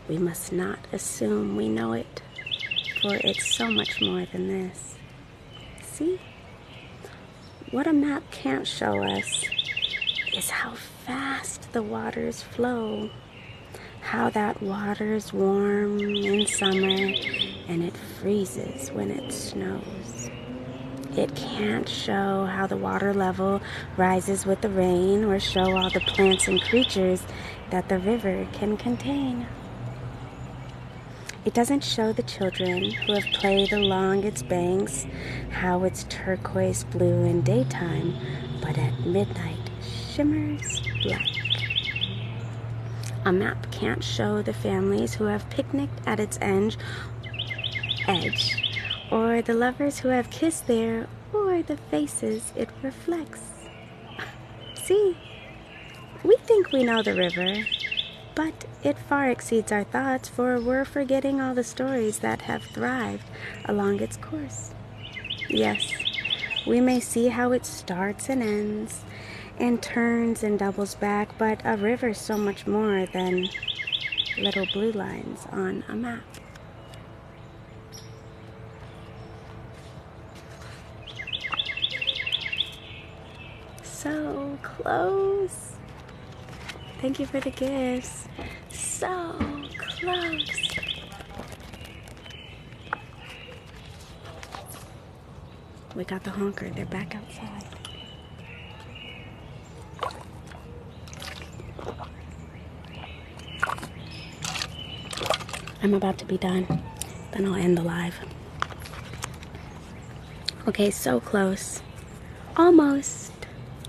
we must not assume we know it, for it's so much more than this. See? What a map can't show us is how fast the waters flow, how that water's warm in summer and it freezes when it snows. It can't show how the water level rises with the rain or show all the plants and creatures that the river can contain. It doesn't show the children who have played along its banks how it's turquoise blue in daytime, but at midnight shimmers black. A map can't show the families who have picnicked at its edge, or the lovers who have kissed there, or the faces it reflects. See, we think we know the river, but it far exceeds our thoughts, for we're forgetting all the stories that have thrived along its course. Yes, we may see how it starts and ends, and turns and doubles back, but a river's so much more than little blue lines on a map. So close. Thank you for the gifts. So close. We got the honker. They're back outside. I'm about to be done. Then I'll end the live. Okay, so close. Almost.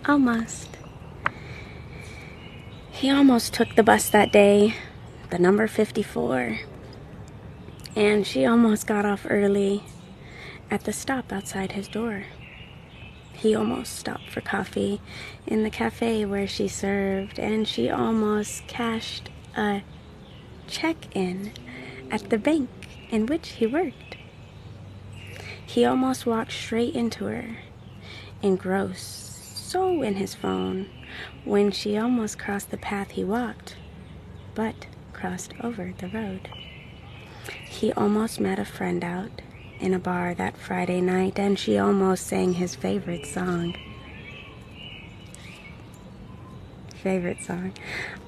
Almost. He almost took the bus that day, the number 54. And she almost got off early at the stop outside his door. He almost stopped for coffee in the cafe where she served, and she almost cashed a check-in at the bank in which he worked. He almost walked straight into her, engrossed so in his phone, when she almost crossed the path he walked, but crossed over the road. He almost met a friend out in a bar that Friday night, and she almost sang his favorite song. favorite song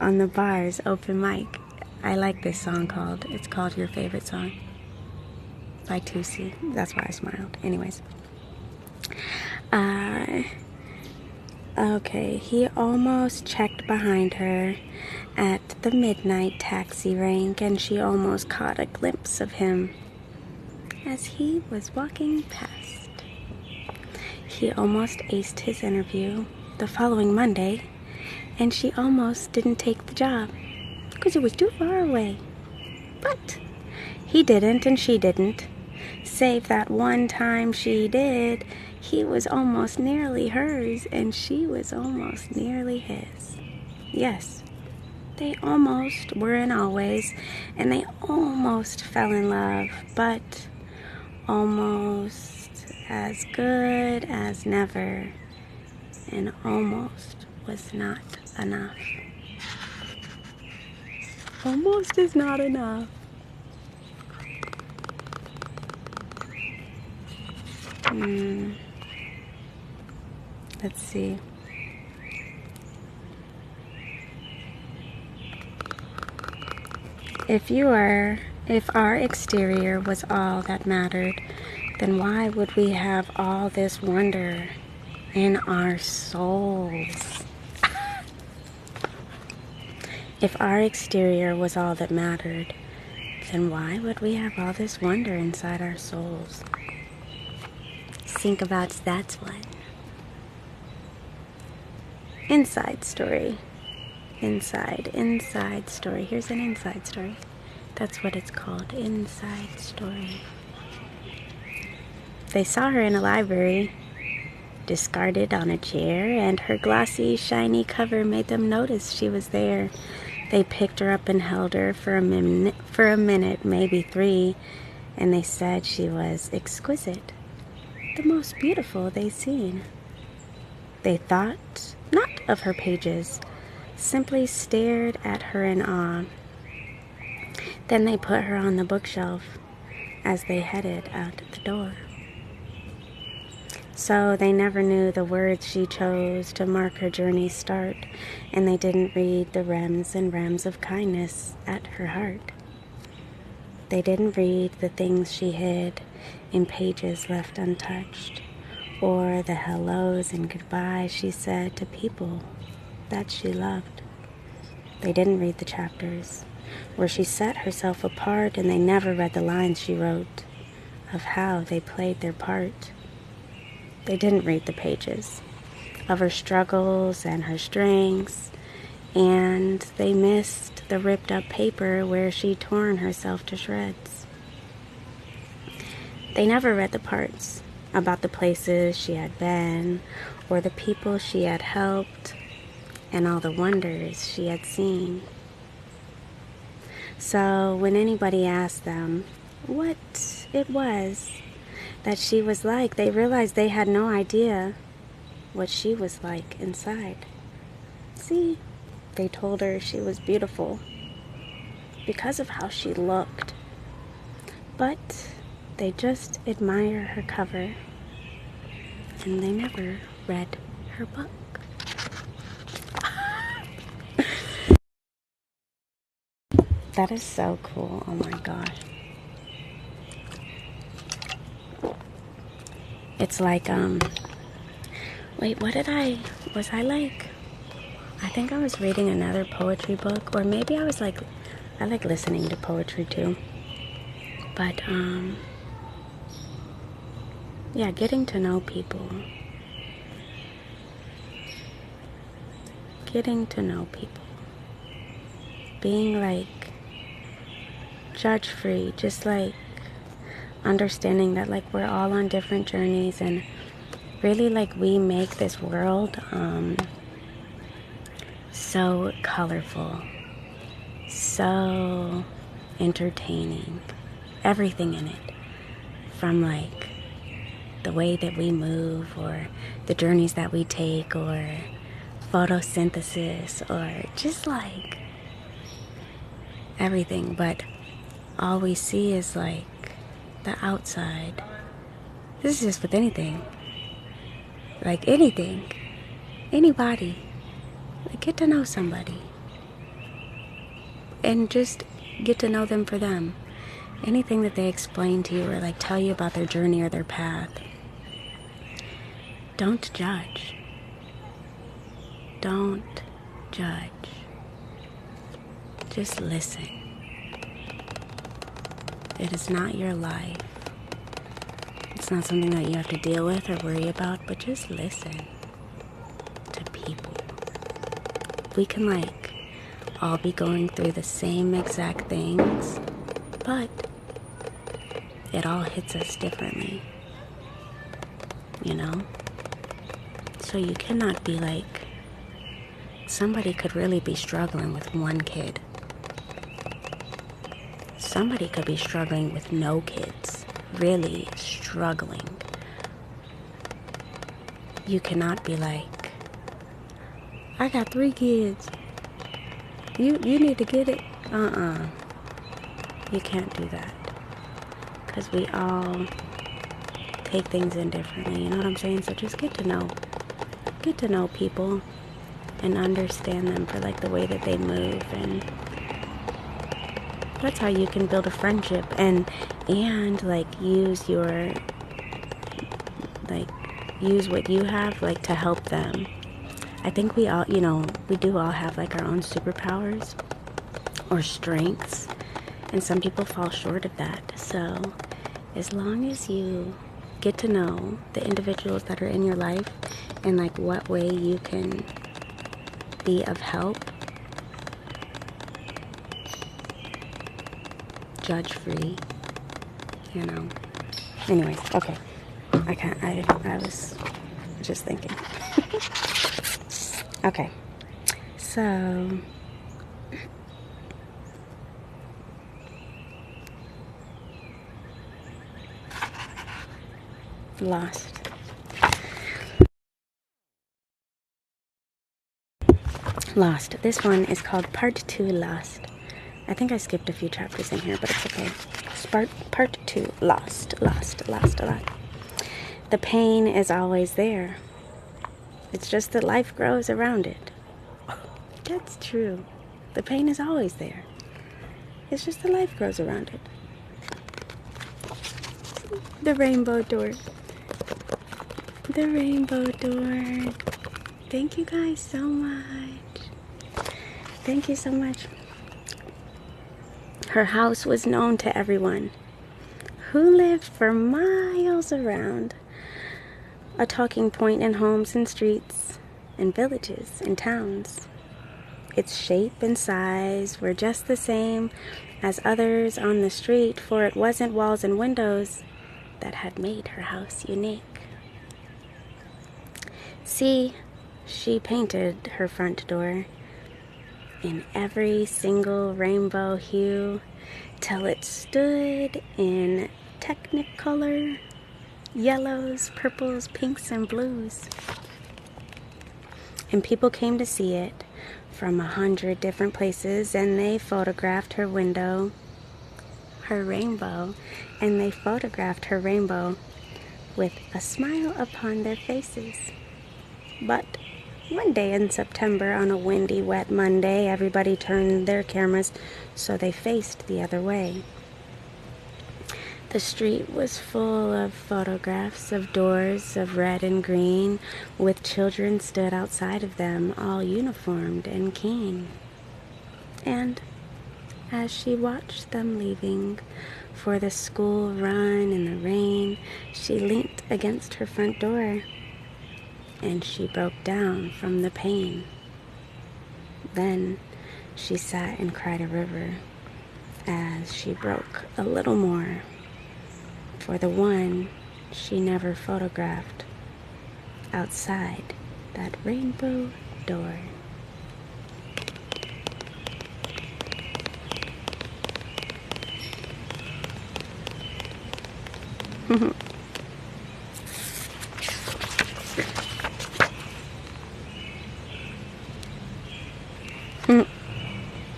on the bars open mic. I like this song it's called Your Favorite Song by 2C. That's why I smiled. Anyways. Okay, he almost checked behind her at the midnight taxi rank, and she almost caught a glimpse of him as he was walking past. He almost aced his interview the following Monday, and she almost didn't take the job because it was too far away. But he didn't, and she didn't. Save that one time she did, he was almost nearly hers, and she was almost nearly his. Yes, they almost were in always, and they almost fell in love, but almost as good as never, and almost was not enough. Almost is not enough. Let's see. If our exterior was all that mattered, then why would we have all this wonder in our souls? If our exterior was all that mattered, then why would we have all this wonder inside our souls? Think about that one. Inside story. Inside story. Here's an inside story. That's what it's called, inside story. They saw her in a library, discarded on a chair, and her glossy, shiny cover made them notice she was there. They picked her up and held her for a minute, maybe 3, and they said she was exquisite, the most beautiful they'd seen. They thought not of her pages, simply stared at her in awe. Then they put her on the bookshelf as they headed out the door. So they never knew the words she chose to mark her journey's start, and they didn't read the rems and rems of kindness at her heart. They didn't read the things she hid in pages left untouched, or the hellos and goodbyes she said to people that she loved. They didn't read the chapters where she set herself apart, and they never read the lines she wrote of how they played their part. They didn't read the pages of her struggles and her strengths, and they missed the ripped up paper where she'd torn herself to shreds. They never read the parts about the places she had been, or the people she had helped, and all the wonders she had seen. So when anybody asked them what it was that she was like, they realized they had no idea what she was like inside. See, they told her she was beautiful because of how she looked, but they just admire her cover, and they never read her book. That is so cool. Oh my gosh. It's like, wait, was I like, I think I was reading another poetry book, or maybe I like listening to poetry too. But, yeah, getting to know people. Being like judge-free, just like understanding that like we're all on different journeys, and really like we make this world so colorful, so entertaining, everything in it, from like the way that we move, or the journeys that we take, or photosynthesis, or just like everything. But all we see is like the outside. This is just with anything, like anything, anybody, Like, get to know somebody. And just get to know them for them. Anything that they explain to you or like tell you about their journey or their path, don't judge. Don't judge. Just listen. It is not your life. It's not something that you have to deal with or worry about, but just listen to people. We can like all be going through the same exact things, but it all hits us differently, you know? So you cannot be like, somebody could really be struggling with one kid. Somebody could be struggling with no kids, really struggling. You cannot be like, I got 3 kids. You need to get it. You can't do that. Because we all take things in differently, you know what I'm saying? So just get to know people and understand them for like the way that they move, and that's how you can build a friendship and like use what you have like to help them. I think we all, we do all have like our own superpowers or strengths, and some people fall short of that. So as long as you get to know the individuals that are in your life and like what way you can be of help, judge free, anyways. Okay, I was just thinking. Okay, so Lost. This one is called Part 2 Lost. I think I skipped a few chapters in here, but it's okay. Part 2 Lost. The pain is always there. It's just that life grows around it. That's true. The pain is always there. It's just that life grows around it. The rainbow door. The rainbow door. Thank you guys so much. Thank you so much. Her house was known to everyone who lived for miles around. A talking point in homes and streets, in villages and towns. Its shape and size were just the same as others on the street, for it wasn't walls and windows that had made her house unique. See, she painted her front door in every single rainbow hue till it stood in technicolor yellows, purples, pinks, and blues. And people came to see it from 100 different places, and they photographed her window, her rainbow, and they photographed her rainbow with a smile upon their faces. But one day in September, on a windy, wet Monday, everybody turned their cameras so they faced the other way. The street was full of photographs of doors of red and green, with children stood outside of them, all uniformed and keen. And as she watched them leaving for the school run in the rain, she leant against her front door, and she broke down from the pain. Then she sat and cried a river as she broke a little more for the one she never photographed outside that rainbow door.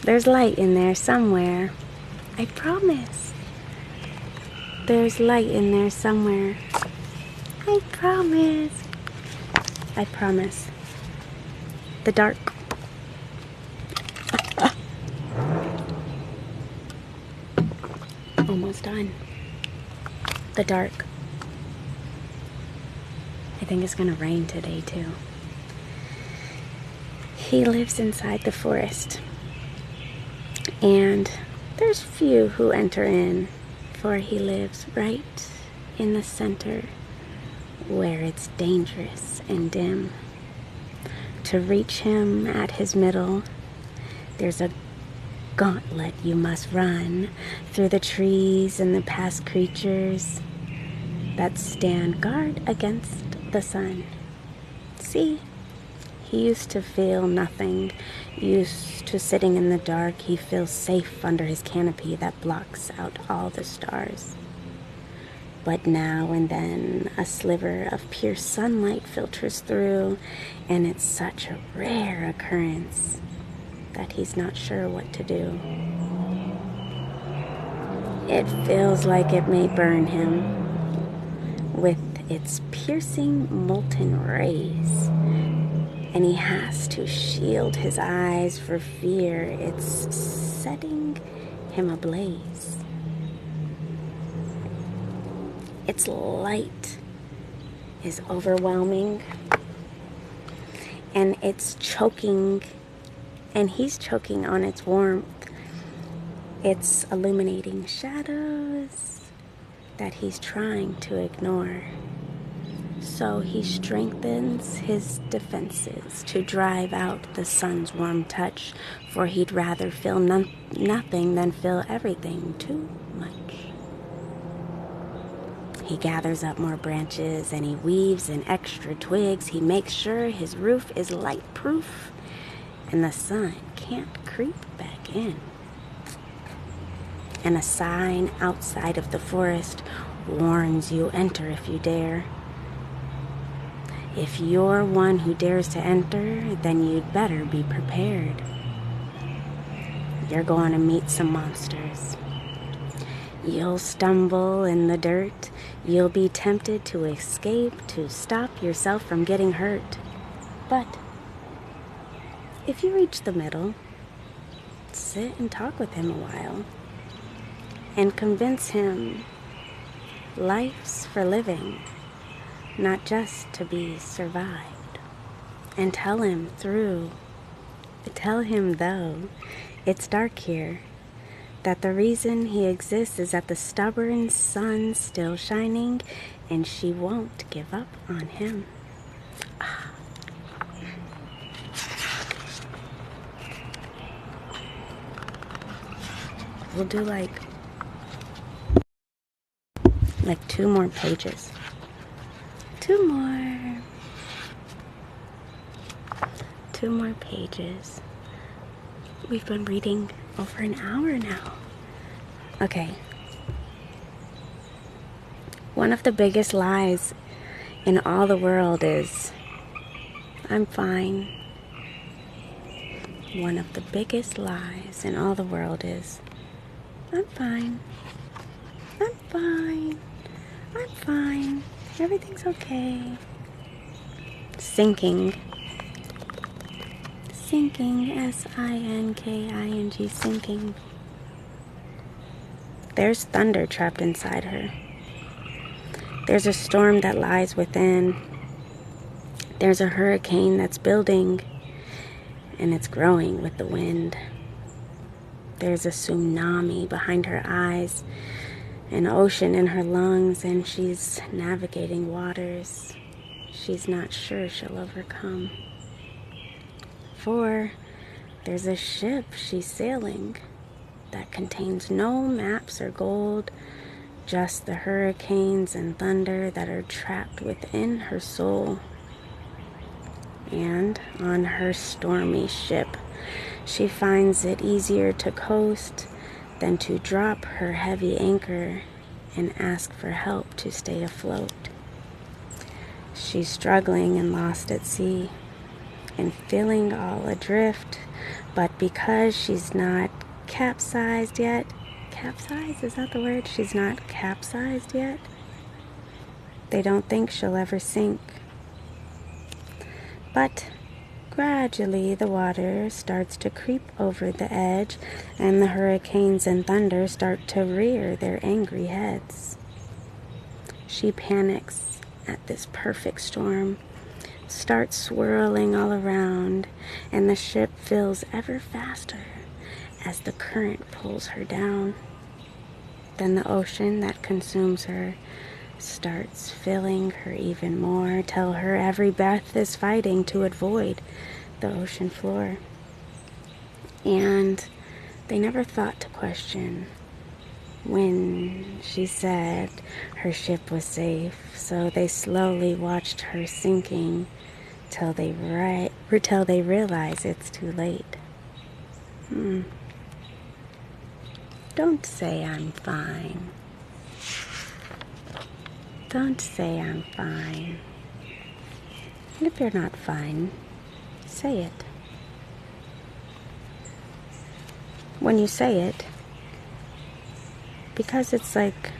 There's light in there somewhere. I promise. There's light in there somewhere. I promise. I promise. The dark almost done. The dark. I think it's gonna rain today too. He lives inside the forest, and there's few who enter in, for he lives right in the center where it's dangerous and dim. To reach him at his middle, there's a gauntlet you must run through the trees and the past creatures that stand guard against the sun. See, he used to feel nothing, used to sitting in the dark. He feels safe under his canopy that blocks out all the stars. But now and then a sliver of pure sunlight filters through, and it's such a rare occurrence that he's not sure what to do. It feels like it may burn him with its piercing molten rays, and he has to shield his eyes for fear it's setting him ablaze. Its light is overwhelming, and it's choking, and he's choking on its warmth. It's illuminating shadows that he's trying to ignore. So he strengthens his defenses to drive out the sun's warm touch, for he'd rather feel nothing than feel everything too much. He gathers up more branches and he weaves in extra twigs. He makes sure his roof is light-proof and the sun can't creep back in. And a sign outside of the forest warns you, enter if you dare. If you're one who dares to enter, then you'd better be prepared. You're going to meet some monsters. You'll stumble in the dirt. You'll be tempted to escape, to stop yourself from getting hurt. But if you reach the middle, sit and talk with him a while and convince him life's for living, not just to be survived. And tell him though it's dark here, that the reason he exists is that the stubborn sun's still shining and she won't give up on him. We'll do like 2 more pages. 2 more pages. We've been reading over an hour now. Okay. One of the biggest lies in all the world is, I'm fine. One of the biggest lies in all the world is, I'm fine. I'm fine. I'm fine. Everything's okay. Sinking, S-I-N-K-I-N-G, sinking. There's thunder trapped inside her. There's a storm that lies within. There's a hurricane that's building, and it's growing with the wind. There's a tsunami behind her eyes, an ocean in her lungs, and she's navigating waters she's not sure she'll overcome. For there's a ship she's sailing that contains no maps or gold, just the hurricanes and thunder that are trapped within her soul. And on her stormy ship, she finds it easier to coast than to drop her heavy anchor and ask for help to stay afloat. She's struggling and lost at sea and feeling all adrift, but because she's not capsized yet, capsized, is that the word? She's not capsized yet. They don't think she'll ever sink. But Gradually, the water starts to creep over the edge, and the hurricanes and thunder start to rear their angry heads. She panics at this perfect storm, starts swirling all around, and the ship fills ever faster as the current pulls her down. Then the ocean that consumes her starts filling her even more, till her every breath is fighting to avoid the ocean floor. And they never thought to question when she said her ship was safe, so they slowly watched her sinking till they realize it's too late. Don't say I'm fine. Don't say I'm fine. And if you're not fine, say it. When you say it, because it's like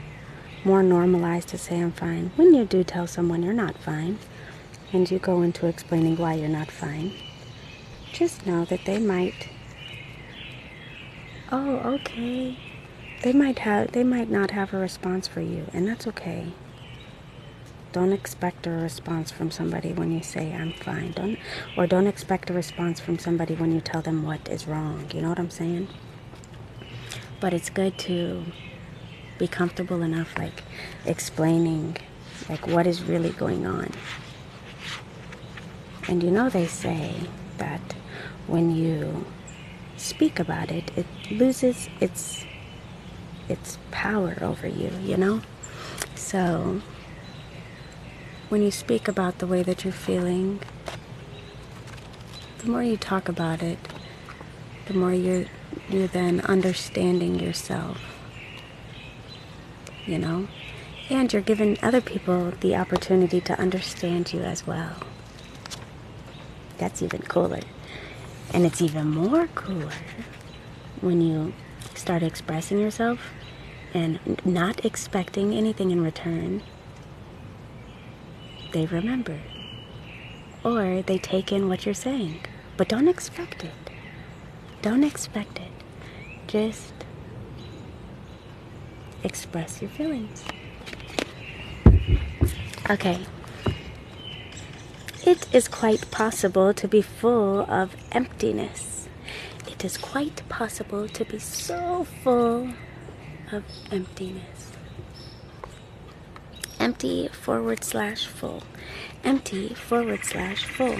more normalized to say I'm fine, when you do tell someone you're not fine, and you go into explaining why you're not fine, just know that they might, oh, okay. They might not have a response for you, and that's okay. Don't expect a response from somebody when you say I'm fine. Don't expect a response from somebody when you tell them what is wrong. You know what I'm saying? But it's good to be comfortable enough, like, explaining, like, what is really going on. And you know they say that when you speak about it, it loses its power over you, you know? So when you speak about the way that you're feeling, the more you talk about it, the more you're then understanding yourself, you know? And you're giving other people the opportunity to understand you as well. That's even cooler. And it's even more cooler when you start expressing yourself and not expecting anything in return. They remember. Or they take in what you're saying. But don't expect it. Don't expect it. Just express your feelings. Okay. It is quite possible to be full of emptiness. It is quite possible to be so full of emptiness. Empty/full. Empty/full.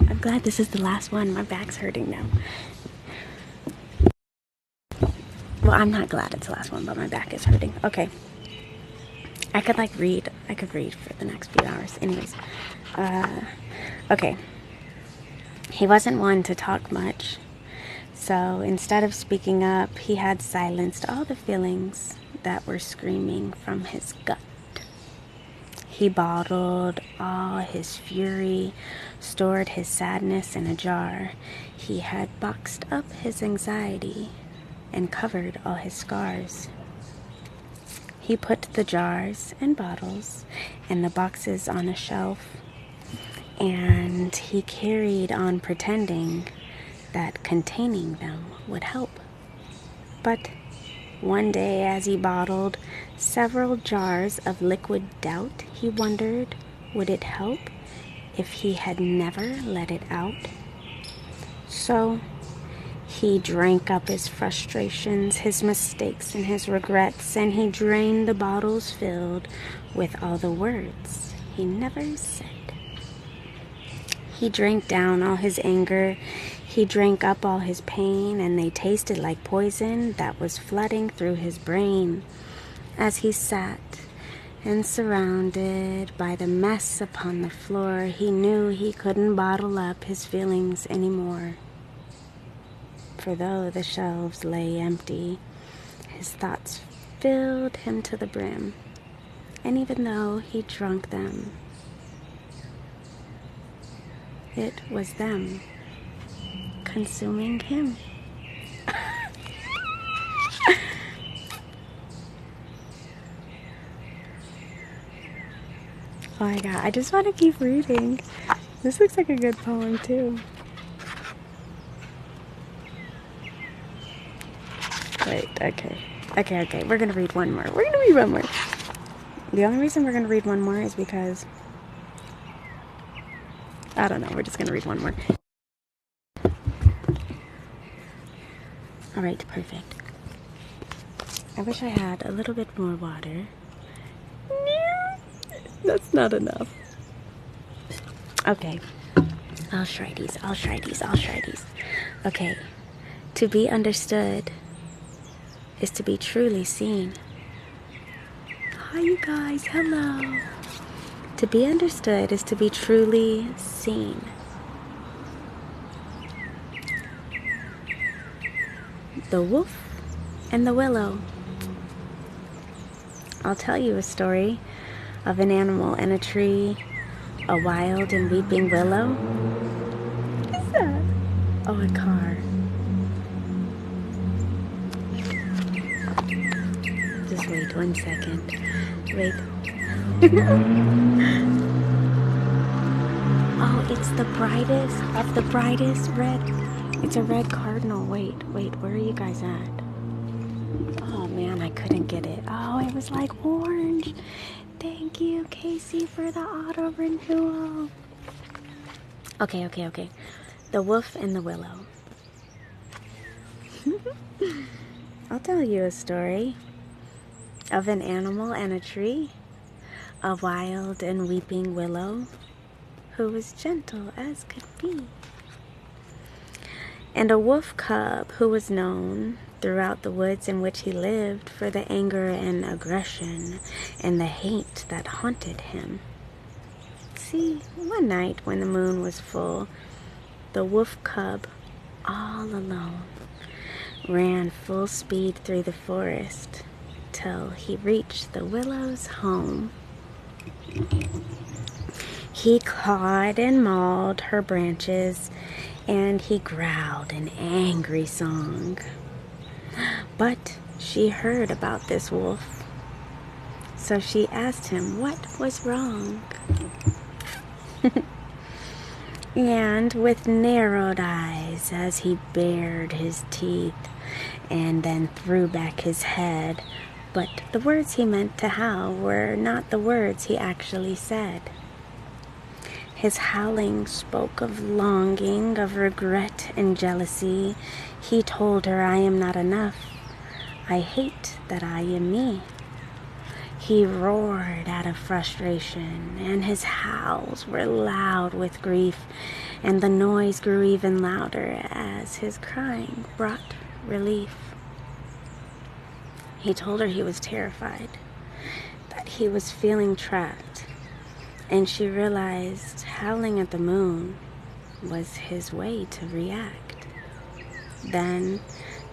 I'm glad this is the last one. My back's hurting now. Well, I'm not glad it's the last one, but my back is hurting. Okay. I could read for the next few hours. Anyways. Okay. He wasn't one to talk much. So instead of speaking up, he had silenced all the feelings that were screaming from his gut. He bottled all his fury, stored his sadness in a jar. He had boxed up his anxiety and covered all his scars. He put the jars and bottles and the boxes on a shelf, and he carried on pretending that containing them would help. But one day, as he bottled several jars of liquid doubt, he wondered, would it help if he had never let it out? So he drank up his frustrations, his mistakes, and his regrets, and he drained the bottles filled with all the words he never said. He drank down all his anger. He drank up all his pain, and they tasted like poison that was flooding through his brain. As he sat and surrounded by the mess upon the floor, he knew he couldn't bottle up his feelings anymore. For though the shelves lay empty, his thoughts filled him to the brim. And even though he drank them, it was them consuming him. Oh my god, I just want to keep reading. This looks like a good poem too. Wait, okay. Okay, we're gonna read one more. The only reason we're gonna read one more is because, I don't know, we're just gonna read one more. Alright, perfect. I wish I had a little bit more water. That's not enough. Okay. I'll try these. Okay. To be understood is to be truly seen. Hi, you guys. Hello. To be understood is to be truly seen. The wolf and the willow. I'll tell you a story of an animal and a tree, a wild and weeping willow. What is that? Oh, a car. Just wait 1 second. Wait. Oh, it's the brightest of the brightest red. It's a red cardinal. Wait, where are you guys at? Oh man, I couldn't get it. Oh, it was like orange. Thank you, Casey, for the auto renewal. Okay. The wolf and the willow. I'll tell you a story of an animal and a tree, a wild and weeping willow who was gentle as could be, and a wolf cub who was known throughout the woods in which he lived for the anger and aggression and the hate that haunted him. See, one night when the moon was full, the wolf cub, all alone, ran full speed through the forest till he reached the willow's home. He clawed and mauled her branches, and he growled an angry song. But she heard about this wolf, so she asked him what was wrong. And with narrowed eyes, as he bared his teeth and then threw back his head, but the words he meant to howl were not the words he actually said. His howling spoke of longing, of regret and jealousy. He told her, "I am not enough. I hate that I am me." He roared out of frustration, and his howls were loud with grief, and the noise grew even louder as his crying brought relief. He told her he was terrified, that he was feeling trapped, and she realized howling at the moon was his way to react. Then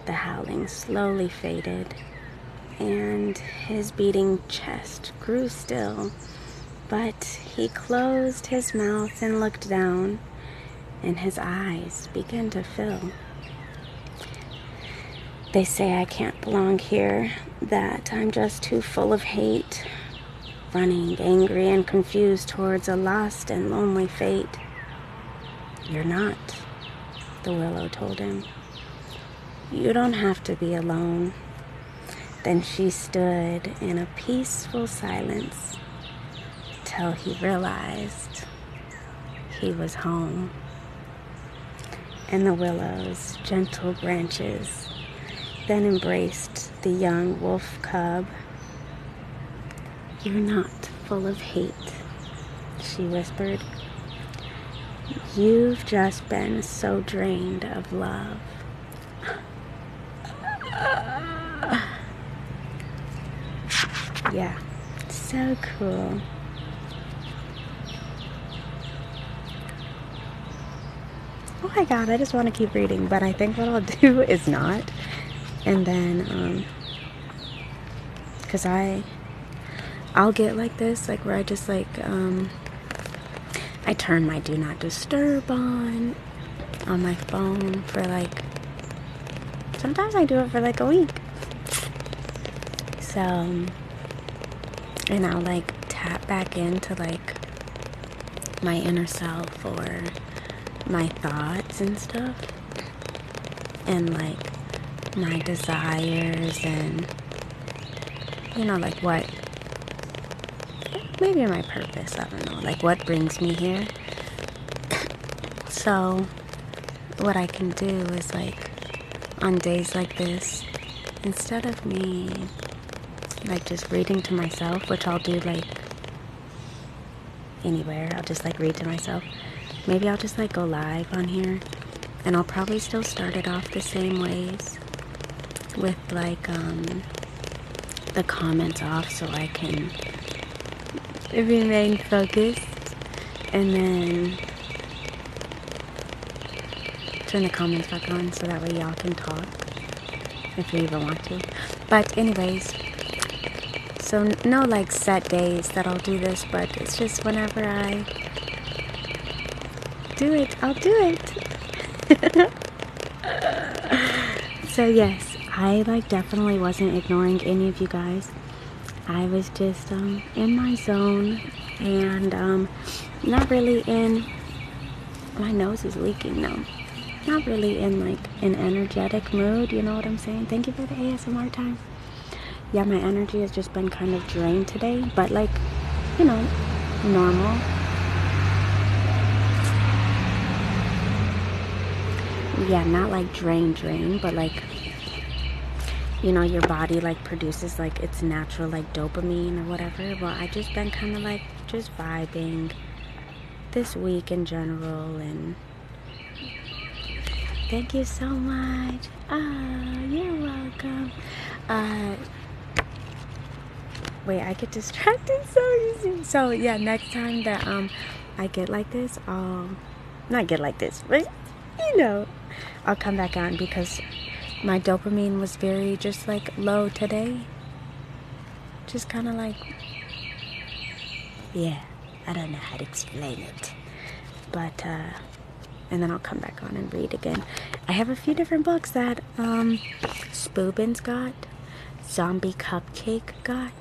the howling slowly faded, and his beating chest grew still, but he closed his mouth and looked down, and his eyes began to fill. They say I can't belong here, that I'm just too full of hate, running angry and confused towards a lost and lonely fate. You're not, the willow told him. You don't have to be alone. Then she stood in a peaceful silence till he realized he was home. And the willow's gentle branches then embraced the young wolf cub. You're not full of hate, she whispered. You've just been so drained of love. Yeah, so cool. Oh my god, I just want to keep reading, but I think what I'll do is not. And then, because I'll get like this, like where I just like, I turn my do not disturb on my phone for like, sometimes I do it for like a week. So, and I'll like tap back into like my inner self or my thoughts and stuff, and like my desires, and you know, like what, maybe my purpose, I don't know, like what brings me here. So what I can do is, like, on days like this, instead of me like just reading to myself, which I'll do like anywhere, I'll just like read to myself, maybe I'll just like go live on here, and I'll probably still start it off the same ways with like the comments off so I can remain focused, and then turn the comments back on so that way y'all can talk if you even want to. But anyways, so no like set days that I'll do this, but it's just whenever I do it, I'll do it. So yes, I like definitely wasn't ignoring any of you guys. I was just in my zone, and not really in, my nose is leaking now, not really in like an energetic mood, you know what I'm saying? Thank you for the ASMR time. Yeah, my energy has just been kind of drained today, but like, you know, normal. Yeah, not like drain, but like, you know, your body like produces like its natural like dopamine or whatever. Well, I just been kind of like just vibing this week in general, and thank you so much. You're welcome. Wait, I get distracted so easy. So yeah, next time that I get like this, I'll not get like this, but you know, I'll come back on, because my dopamine was very just like low today. Just kind of like, yeah, I don't know how to explain it, but and then I'll come back on and read again. I have a few different books that Spoobins got, Zombie Cupcake got,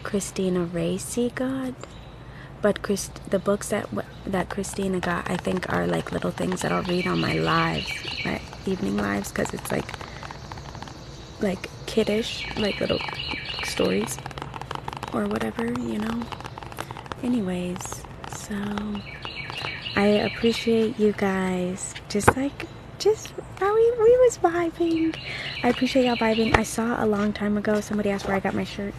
Christina Racy got, but the books that Christina got, I think, are like little things that I'll read on my lives, my evening lives, because it's like kiddish, like little stories or whatever, you know. Anyways, so I appreciate you guys. Just we was vibing. I appreciate y'all vibing. I saw a long time ago somebody asked where I got my shirt.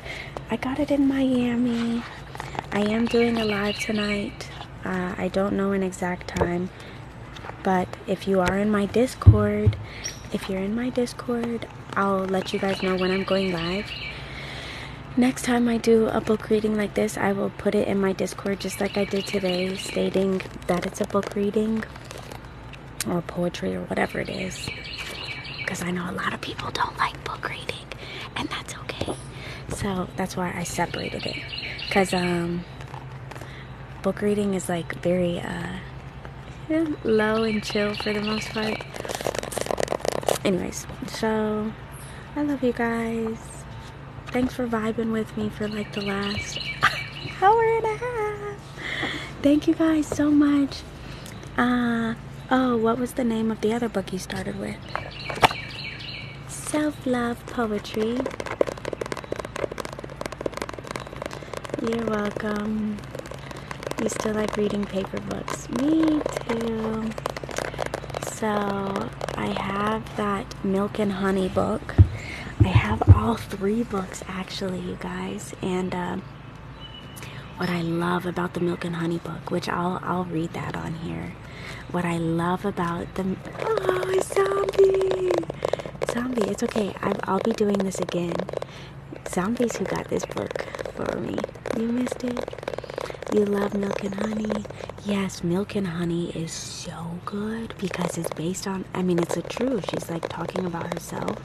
I got it in Miami. I am doing a live tonight. I don't know an exact time, but if you are in my Discord, I'll let you guys know when I'm going live. Next time I do a book reading like this, I will put it in my Discord just like I did today, stating that it's a book reading or poetry or whatever it is, because I know a lot of people don't like book reading, and that's okay. So that's why I separated it, because book reading is like very low and chill for the most part. Anyways, so I love you guys. Thanks for vibing with me for like the last hour and a half. Thank you guys so much. Oh, what was the name of the other book you started with? Self-love poetry. You're welcome. You still like reading paper books? Me too. So I have that Milk and Honey book. I have all 3 books actually, you guys. And what I love about the Milk and Honey book, which I'll read that on here. What I love about the Zombie, it's okay. I'll be doing this again. Zombies who got this book for me. You missed it. You love Milk and Honey. Yes, Milk and Honey is so good because it's based on, I mean, it's a truth. She's like talking about herself,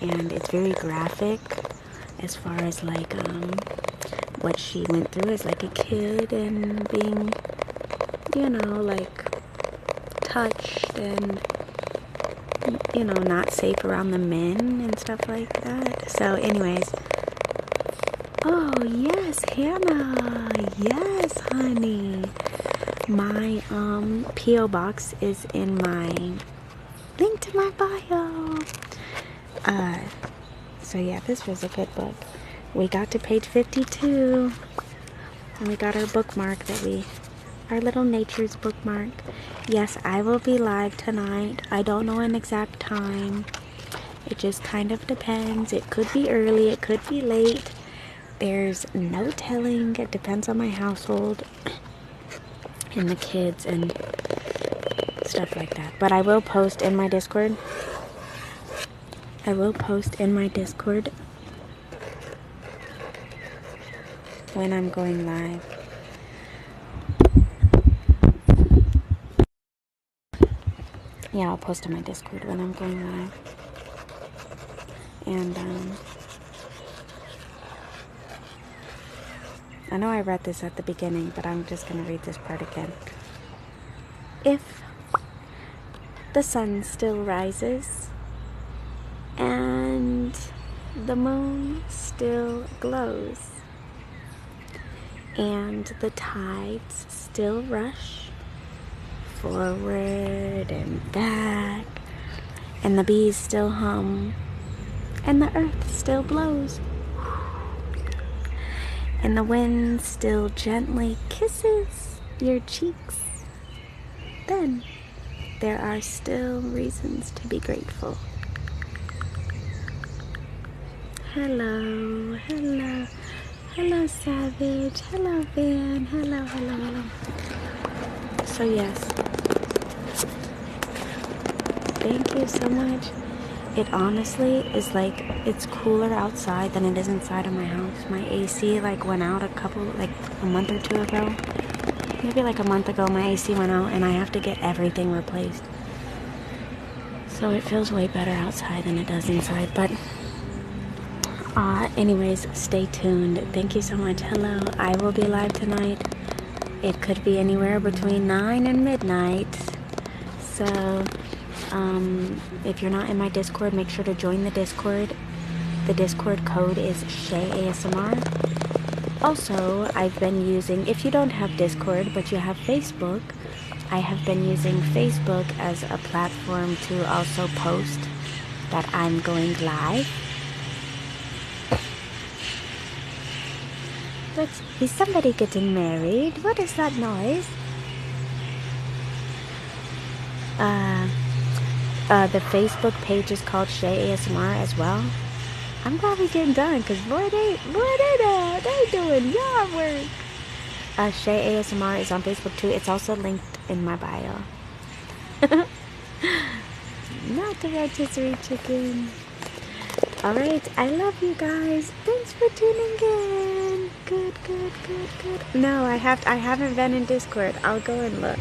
and it's very graphic as far as like what she went through as like a kid, and being, you know, like touched and, you know, not safe around the men and stuff like that. So anyways, Oh, yes, Hannah. Yes, honey. My P.O. box is in my link to my bio. So yeah, this was a good book. We got to page 52. And we got our bookmark our little nature's bookmark. Yes, I will be live tonight. I don't know an exact time. It just kind of depends. It could be early, it could be late. There's no telling. It depends on my household and the kids and stuff like that. But I will post in my Discord. When I'm going live. Yeah, I'll post in my Discord when I'm going live. And I know I read this at the beginning, but I'm just going to read this part again. If the sun still rises and the moon still glows and the tides still rush forward and back and the bees still hum and the earth still blows and the wind still gently kisses your cheeks, then there are still reasons to be grateful. Hello, hello, hello Savage, hello Van, hello, hello, hello. So yes, thank you so much. It honestly is like, it's cooler outside than it is inside of my house. My AC like went out a month or two ago. Maybe like a month ago my AC went out and I have to get everything replaced. So it feels way better outside than it does inside. But anyways, stay tuned. Thank you so much. Hello, I will be live tonight. It could be anywhere between 9 and midnight. So if you're not in my Discord, make sure to join the Discord. The Discord code is ShaeASMR. Also, I've been using, if you don't have Discord but you have Facebook, I have been using Facebook as a platform to also post that I'm going live. Is somebody getting married? What is that noise? The Facebook page is called ShaeASMR as well. I'm glad we getting done, because boy, they doing yard work. ShaeASMR is on Facebook too. It's also linked in my bio. Not the rotisserie chicken. Alright, I love you guys. Thanks for tuning in. Good. No, I haven't been in Discord. I'll go and look.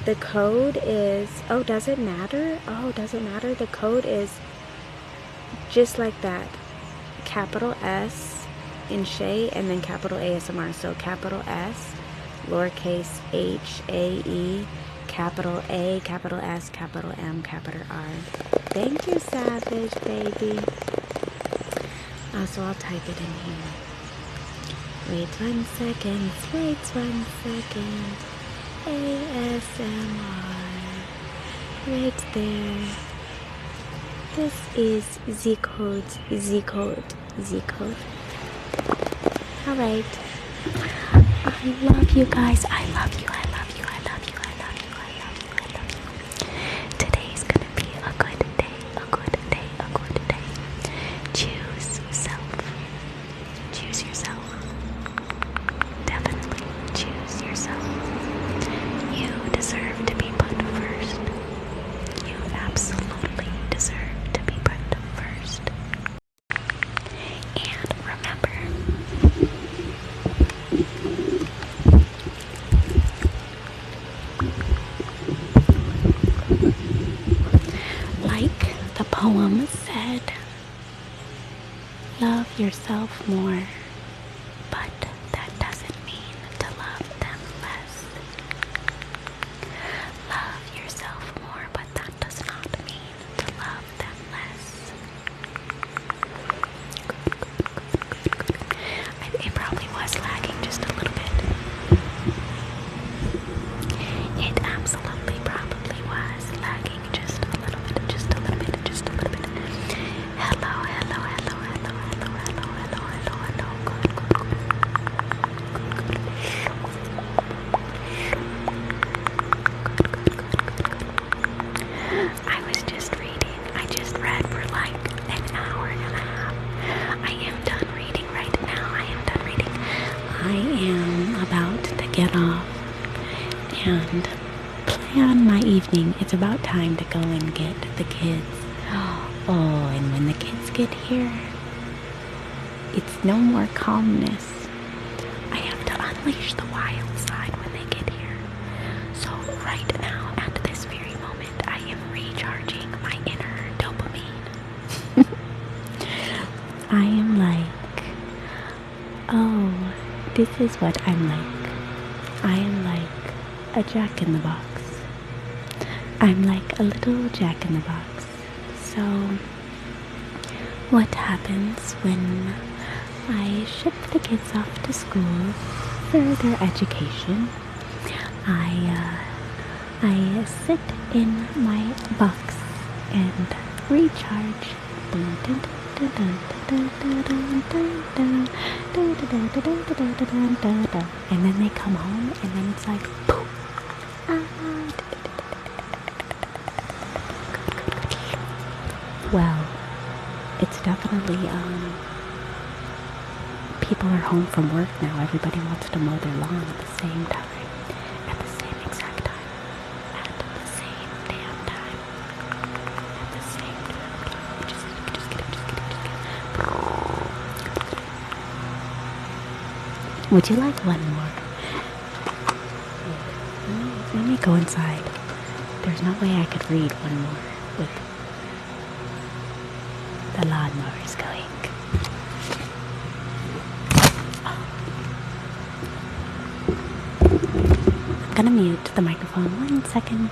The code is, oh, does it matter? Oh, does it matter? The code is just like that. Capital S in Shae and then capital ASMR. So capital S, lowercase h, A, E, capital A, capital S, capital M, capital R. Thank you, Savage, baby. So I'll type it in here. Wait 1 second. ASMR. Right there. This is Z code. Alright. I love you guys. I love you. Today's gonna be a good day. Choose yourself. Definitely choose yourself. You deserve to be put first. You absolutely deserve to be put first. And remember, like the poem said, love yourself more, but that doesn't mean to love them less. Love yourself more, but that does not mean to love them less. plan my evening. It's about time to go and get the kids. Oh, and when the kids get here, it's no more calmness. I have to unleash the wild side when they get here. So right now, at this very moment, I am recharging my inner dopamine. I am like, oh, this is what I'm like. I am like a jack-in-the-box. I'm like a little jack-in-the-box. So, what happens when I ship the kids off to school for their education? I sit in my box and recharge. And then they come home, and then it's like, poof. Well, it's definitely, people are home from work now. Everybody wants to mow their lawn at the same time. At the same exact time. At the same damn time. At the same damn time. Just kidding. Would you like one more? Let me go inside. There's no way I could read one more with the lawnmower is going. I'm gonna mute the microphone 1 second.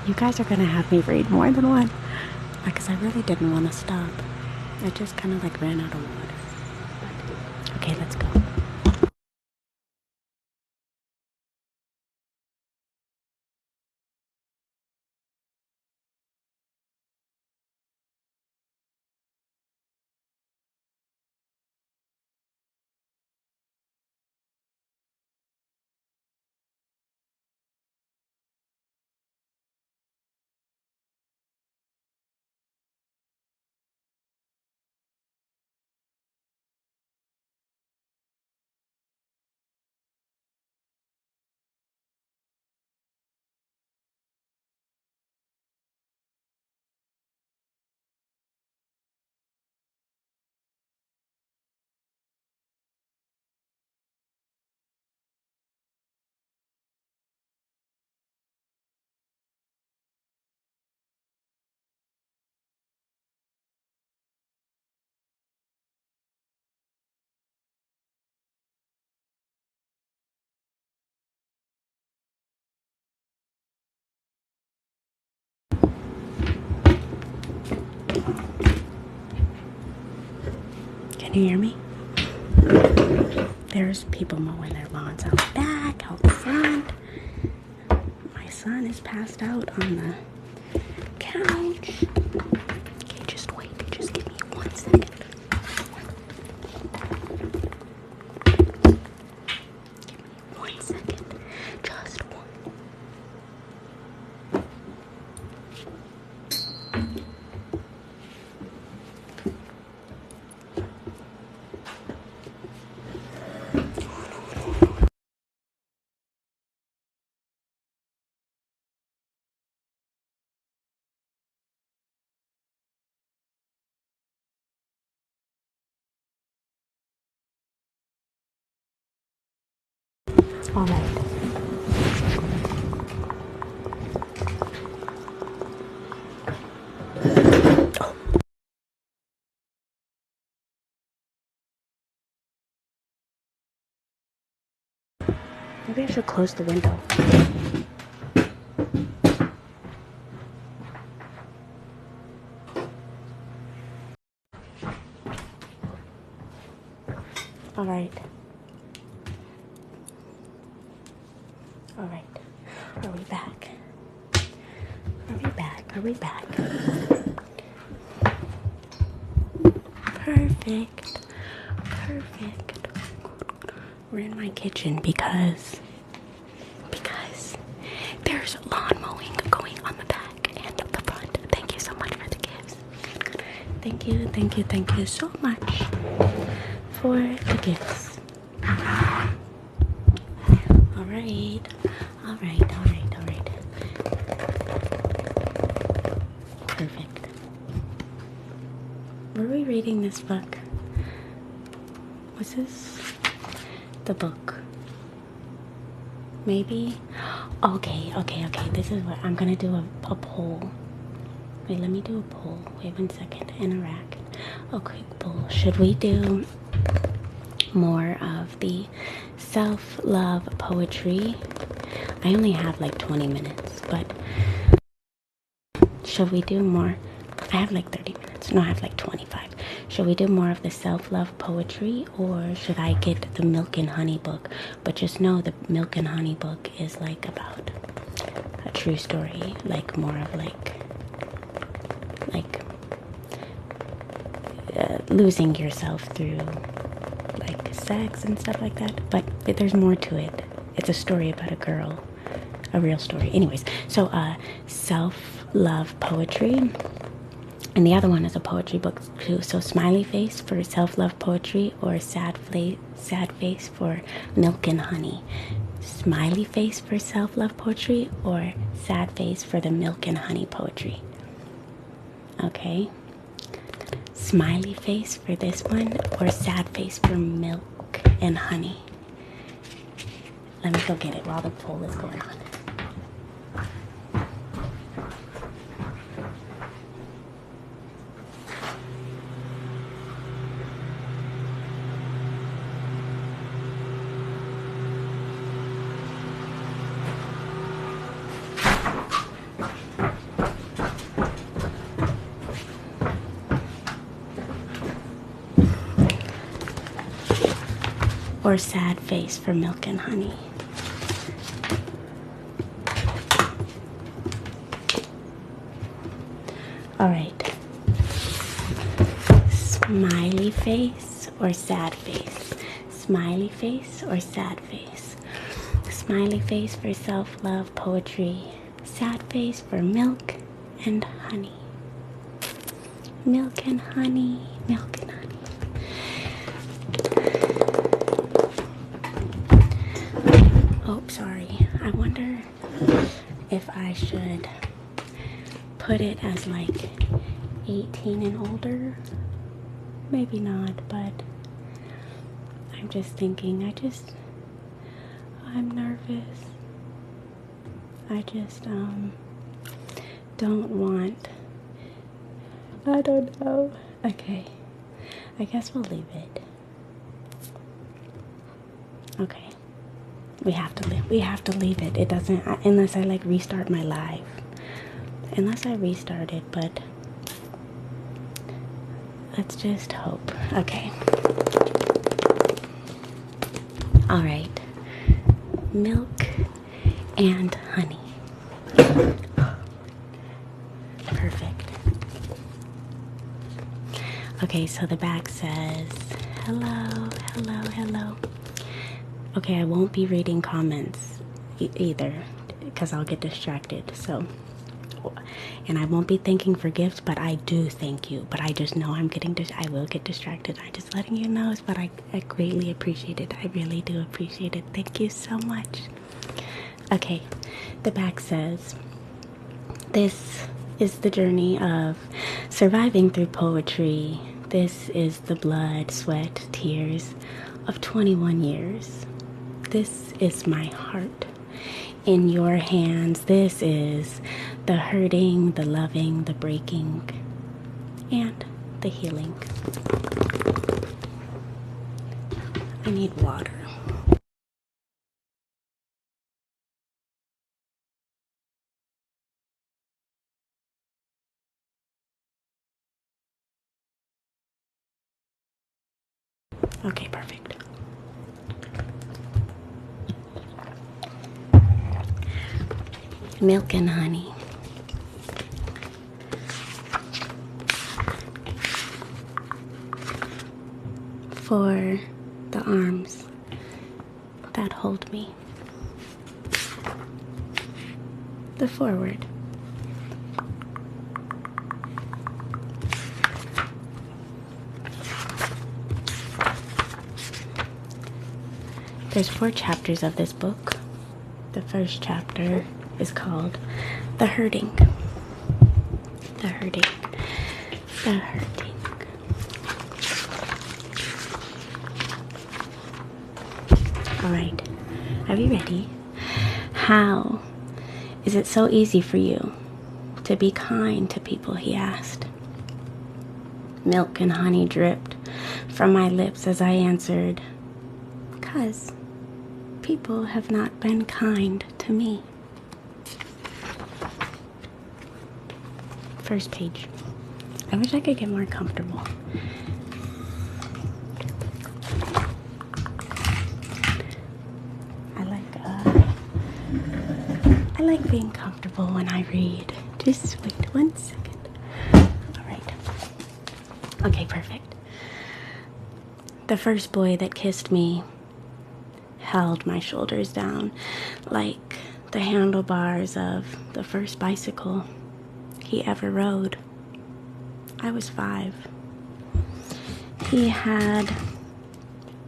You guys are gonna have me read more than one, because I really didn't want to stop. I just kind of like ran out of water. Okay, let's go. Can you hear me? There's people mowing their lawns out back, out front. My son is passed out on the couch. Okay, just wait. Just give me 1 second. Give me 1 second. Just one. All right. Maybe I should close the window. All right. All right. Are we back? Are we back? Perfect. We're in my kitchen because there's lawn mowing going on the back and the front. Thank you so much for the gifts. Thank you so much for the gifts. All right. reading this book? Was this the book? Maybe? Okay. This is what I'm gonna do a poll. Wait, let me do a poll. Wait 1 second. Interact. A quick poll. Should we do more of the self-love poetry? I only have like 20 minutes, but should we do more? I have like 30 minutes. No, I have like 25. Should we do more of the self-love poetry, or should I get the Milk and Honey book? But just know the Milk and Honey book is like about a true story, like more of like losing yourself through like sex and stuff like that. But there's more to it. It's a story about a girl, a real story. Anyways, so self-love poetry. And the other one is a poetry book too. So smiley face for self-love poetry, or sad face for Milk and Honey. Smiley face for self-love poetry, or sad face for the Milk and Honey poetry. Okay. Smiley face for this one, or sad face for Milk and Honey. Let me go get it while the poll is going on. Or sad face for Milk and Honey. All right. Smiley face or sad face? Smiley face or sad face? Smiley face for self-love poetry. Sad face for Milk and Honey. Milk and Honey. Milk and Honey. Oh, sorry. I wonder if I should put it as like 18 and older. Maybe not, but I'm just thinking. I'm nervous. I just don't want. I don't know. Okay. I guess we'll leave it. Okay. We have to leave it. It doesn't, unless I like restart my live. Unless I restart it, but let's just hope. Okay. All right. Milk and Honey. Perfect. Okay, so the back says, hello, hello, hello. Okay, I won't be reading comments either, because I'll get distracted. So, and I won't be thanking for gifts, but I do thank you. But I just know I will get distracted. I'm just letting you know, but I greatly appreciate it. I really do appreciate it. Thank you so much. Okay, the back says, this is the journey of surviving through poetry. This is the blood, sweat, tears of 21 years. This is my heart in your hands. This is the hurting, the loving, the breaking, and the healing. I need water. Okay, perfect. Milk and Honey. For the arms that hold me. The forward. There's 4 chapters of this book. The first chapter is called The Hurting. The Hurting. The Hurting. Alright, are you ready? How is it so easy for you to be kind to people, he asked. Milk and honey dripped from my lips as I answered, 'Cause people have not been kind to me. First page. I wish I could get more comfortable. I like being comfortable when I read. Just wait 1 second. All right. Okay, perfect. The first boy that kissed me held my shoulders down like the handlebars of the first bicycle he ever rode. I was 5. He had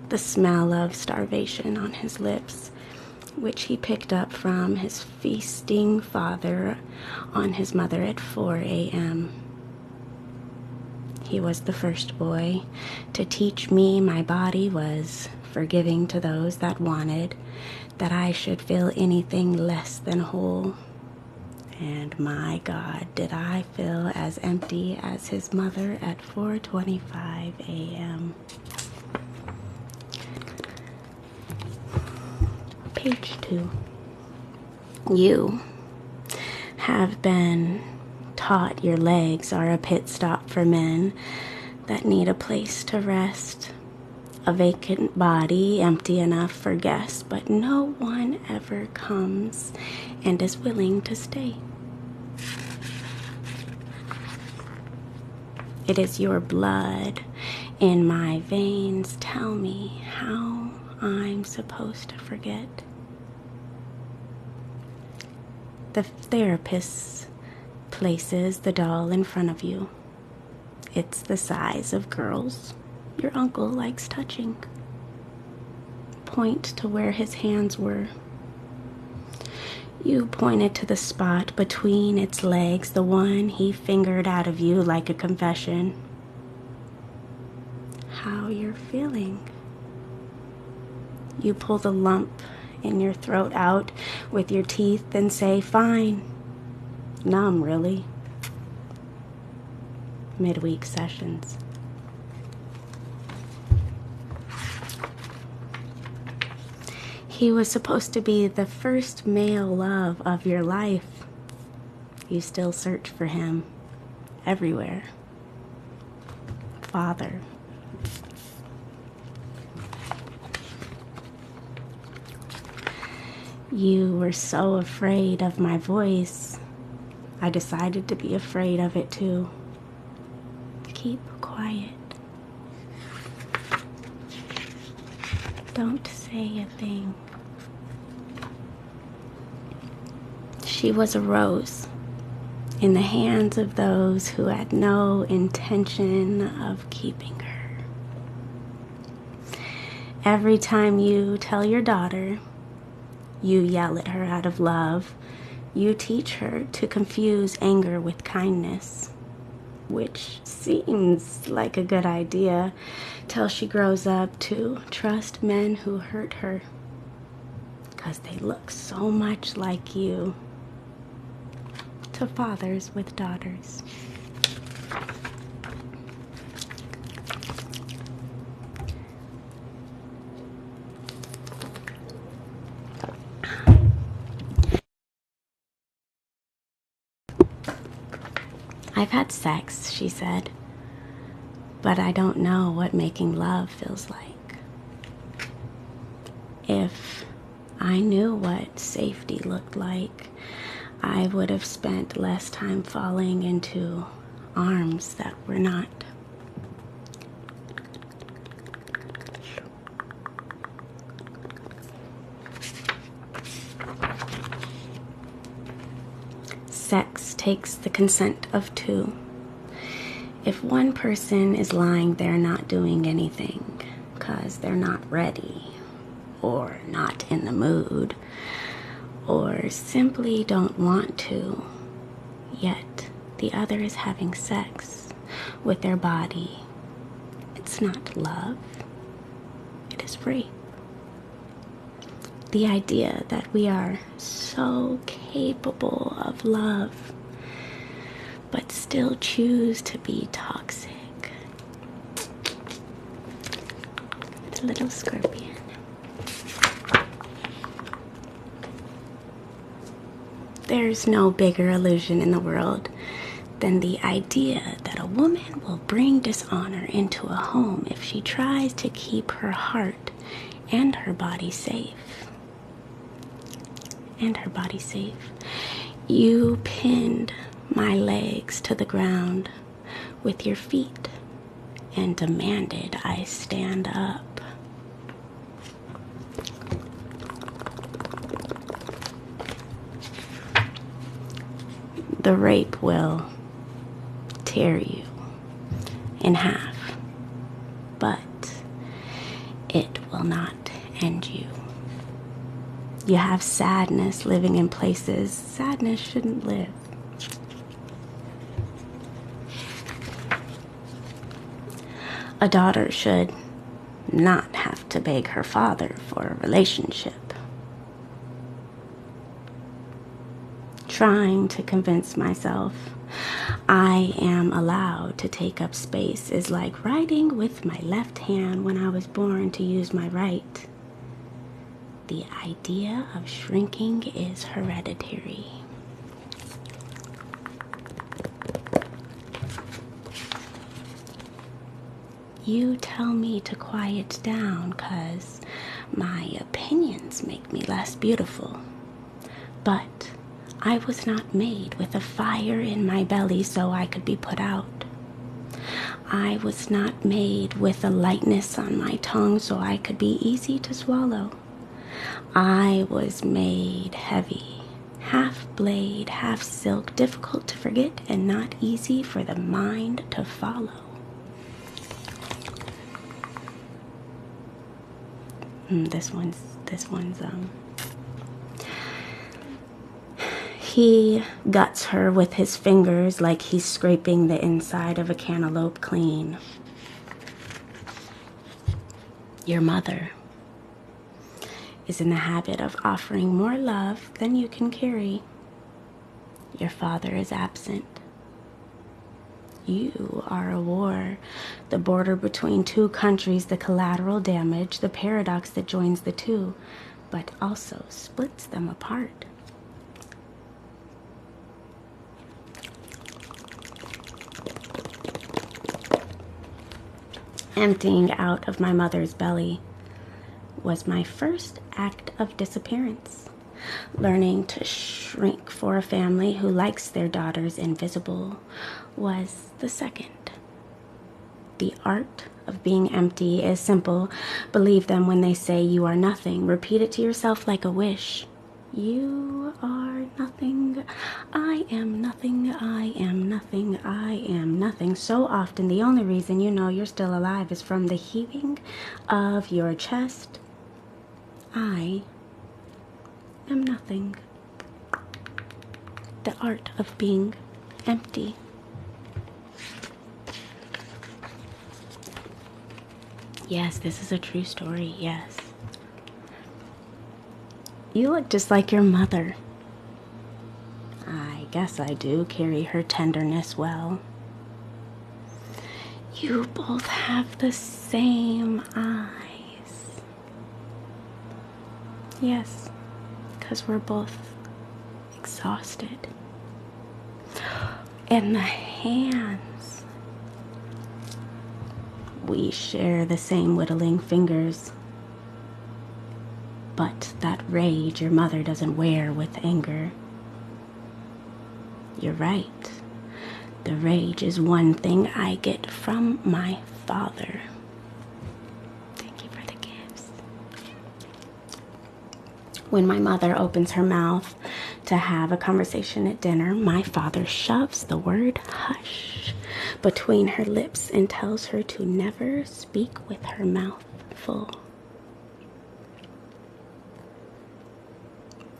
the smell of starvation on his lips, which he picked up from his feasting father on his mother at 4 a.m. He was the first boy to teach me my body was forgiving to those that wanted, that I should feel anything less than whole. And my God, did I feel as empty as his mother at 4:25 a.m. Page 2. You have been taught your legs are a pit stop for men that need a place to rest, a vacant body empty enough for guests, but no one ever comes and is willing to stay. It is your blood in my veins. Tell me how I'm supposed to forget. The therapist places the doll in front of you. It's the size of girls your uncle likes touching. Point to where his hands were. You pointed to the spot between its legs, the one he fingered out of you like a confession. How you're feeling. You pull the lump in your throat out with your teeth and say, fine. Numb, really. Midweek sessions. He was supposed to be the first male love of your life. You still search for him everywhere. Father. You were so afraid of my voice. I decided to be afraid of it too. Keep quiet. Don't say a thing. She was a rose in the hands of those who had no intention of keeping her. Every time you tell your daughter, you yell at her out of love, you teach her to confuse anger with kindness, which seems like a good idea till she grows up to trust men who hurt her because they look so much like you. To fathers with daughters. I've had sex, she said, but I don't know what making love feels like. If I knew what safety looked like, I would have spent less time falling into arms that were not. Sex takes the consent of two. If one person is lying there not doing anything because they're not ready or not in the mood, or simply don't want to, yet the other is having sex with their body, it's not love, it is rape. The idea that we are so capable of love, but still choose to be toxic. A little scorpion. There's no bigger illusion in the world than the idea that a woman will bring dishonor into a home if she tries to keep her heart and her body safe. You pinned my legs to the ground with your feet and demanded I stand up. The rape will tear you in half, but it will not end you. You have sadness living in places sadness shouldn't live. A daughter should not have to beg her father for a relationship. Trying to convince myself I am allowed to take up space is like writing with my left hand when I was born to use my right. The idea of shrinking is hereditary. You tell me to quiet down 'cause my opinions make me less beautiful. But I was not made with a fire in my belly so I could be put out. I was not made with a lightness on my tongue so I could be easy to swallow. I was made heavy, half blade, half silk, difficult to forget and not easy for the mind to follow. This one's He guts her with his fingers like he's scraping the inside of a cantaloupe clean. Your mother is in the habit of offering more love than you can carry. Your father is absent. You are a war, the border between two countries, the collateral damage, the paradox that joins the two, but also splits them apart. Emptying out of my mother's belly was my first act of disappearance. Learning to shrink for a family who likes their daughters invisible was the second. The art of being empty is simple. Believe them when they say you are nothing. Repeat it to yourself like a wish. You are nothing. I am nothing. I am nothing. I am nothing. So often the only reason you know you're still alive is from the heaving of your chest. I am nothing. The art of being empty. Yes, this is a true story, yes. You look just like your mother. I guess I do carry her tenderness well. You both have the same eyes. Yes, because we're both exhausted. And the hands. We share the same whittling fingers. But that rage your mother doesn't wear with anger. You're right. The rage is one thing I get from my father. Thank you for the gifts. When my mother opens her mouth to have a conversation at dinner, my father shoves the word hush between her lips and tells her to never speak with her mouth full.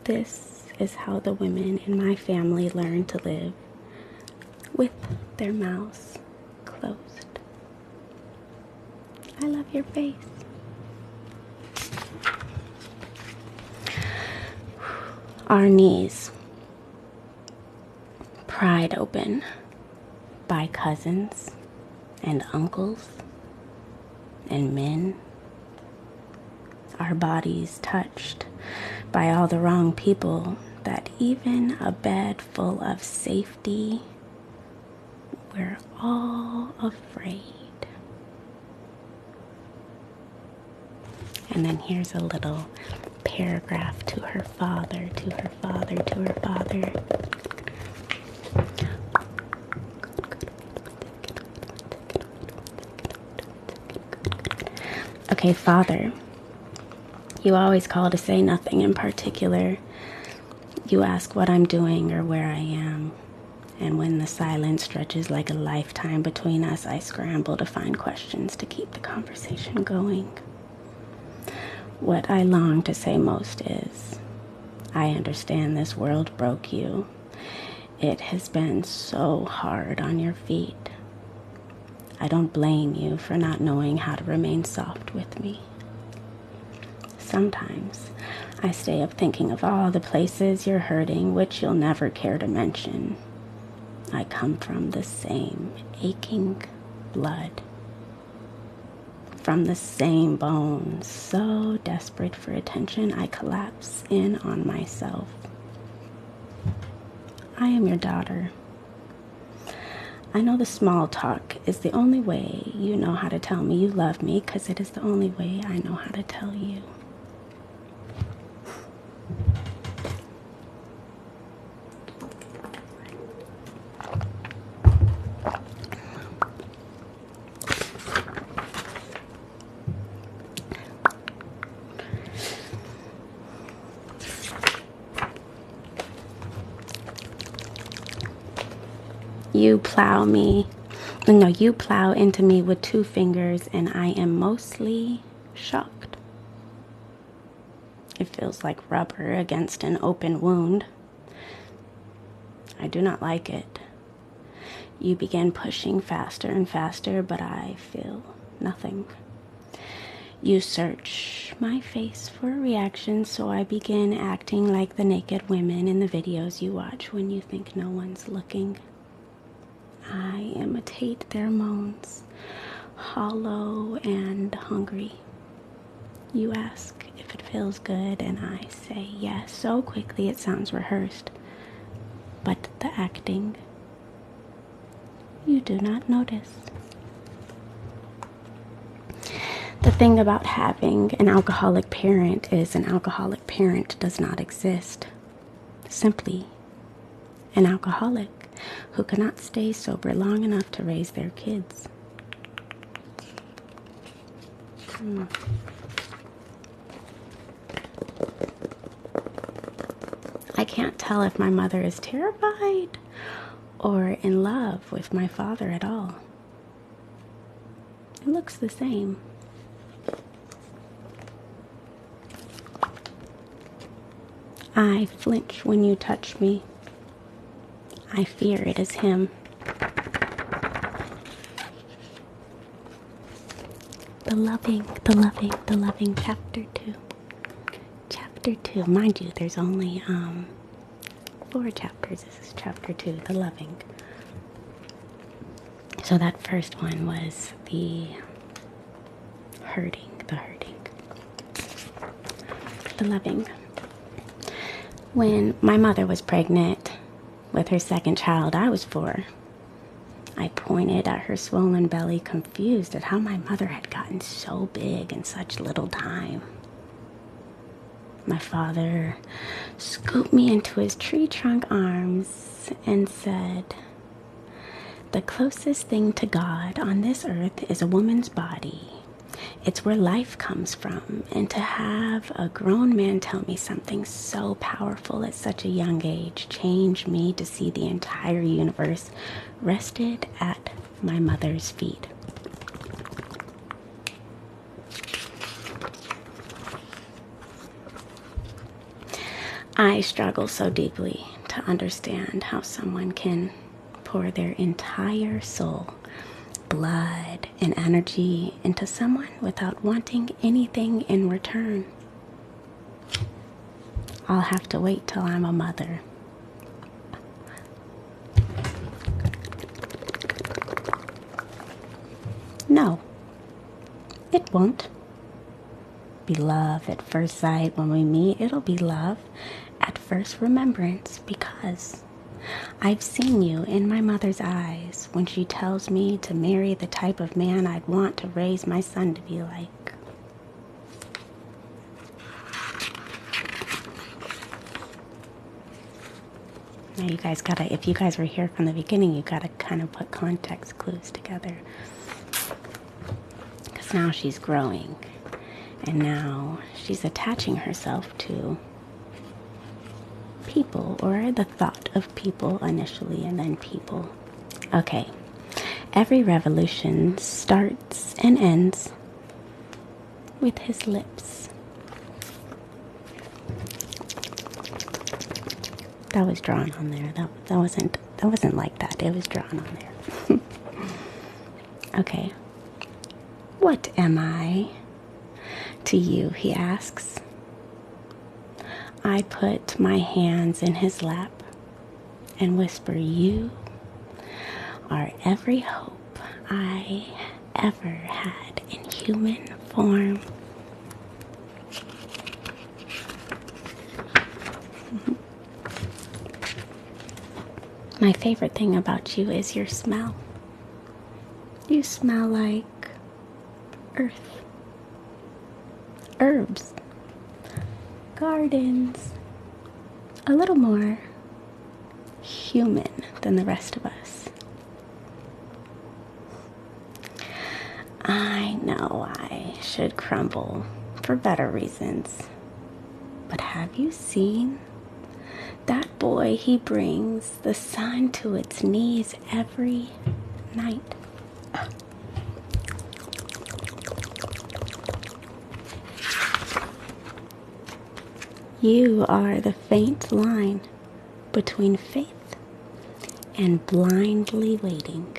This is how the women in my family learn to live, with their mouths closed. I love your face. Our knees pried open by cousins and uncles and men. Our bodies touched by all the wrong people, that even a bed full of safety, we're all afraid. And then here's a little paragraph to her father, to her father, to her father. Okay, Father, you always call to say nothing in particular. You ask what I'm doing or where I am. And when the silence stretches like a lifetime between us, I scramble to find questions to keep the conversation going. What I long to say most is, I understand this world broke you. It has been so hard on your feet. I don't blame you for not knowing how to remain soft with me. Sometimes I stay up thinking of all the places you're hurting, which you'll never care to mention. I come from the same aching blood, from the same bones, so desperate for attention I collapse in on myself. I am your daughter. I know the small talk is the only way you know how to tell me you love me, because it is the only way I know how to tell you. You plow into me with 2 fingers, and I am mostly shocked. It feels like rubber against an open wound. I do not like it. You begin pushing faster and faster, but I feel nothing. You search my face for a reaction, so I begin acting like the naked women in the videos you watch when you think no one's looking. I imitate their moans, hollow and hungry. You ask if it feels good, and I say yes so quickly it sounds rehearsed. But the acting, you do not notice. The thing about having an alcoholic parent is an alcoholic parent does not exist. Simply an alcoholic who cannot stay sober long enough to raise their kids. I can't tell if my mother is terrified or in love with my father at all. It looks the same. I flinch when you touch me. I fear it is him. The loving, chapter 2. Chapter 2. Mind you, there's only 4 chapters. This is chapter 2, the loving. So that first one was the hurting. The loving. When my mother was pregnant with her second child, I was 4. I pointed at her swollen belly, confused at how my mother had gotten so big in such little time. My father scooped me into his tree trunk arms and said, "The closest thing to God on this earth is a woman's body. It's where life comes from, and to have a grown man tell me something so powerful at such a young age changed me to see the entire universe rested at my mother's feet." I struggle so deeply to understand how someone can pour their entire soul, blood, and energy into someone without wanting anything in return. I'll have to wait till I'm a mother. No, it won't be love at first sight when we meet. It'll be love at first remembrance, because I've seen you in my mother's eyes when she tells me to marry the type of man I'd want to raise my son to be like. Now you guys gotta, if you guys were here from the beginning, you gotta kind of put context clues together. Because now she's growing, and now she's attaching herself to people, or the thought of people initially, and then people. Okay, every revolution starts and ends with his lips. That was drawn on there. That wasn't like that. It was drawn on there. Okay. What am I to you, he asks. I put my hands in his lap and whisper, you are every hope I ever had in human form. My favorite thing about you is your smell. You smell like earth, herbs, gardens, a little more human than the rest of us. I know I should crumble for better reasons, but have you seen that boy? He brings the sun to its knees every night. You are the faint line between faith and blindly waiting.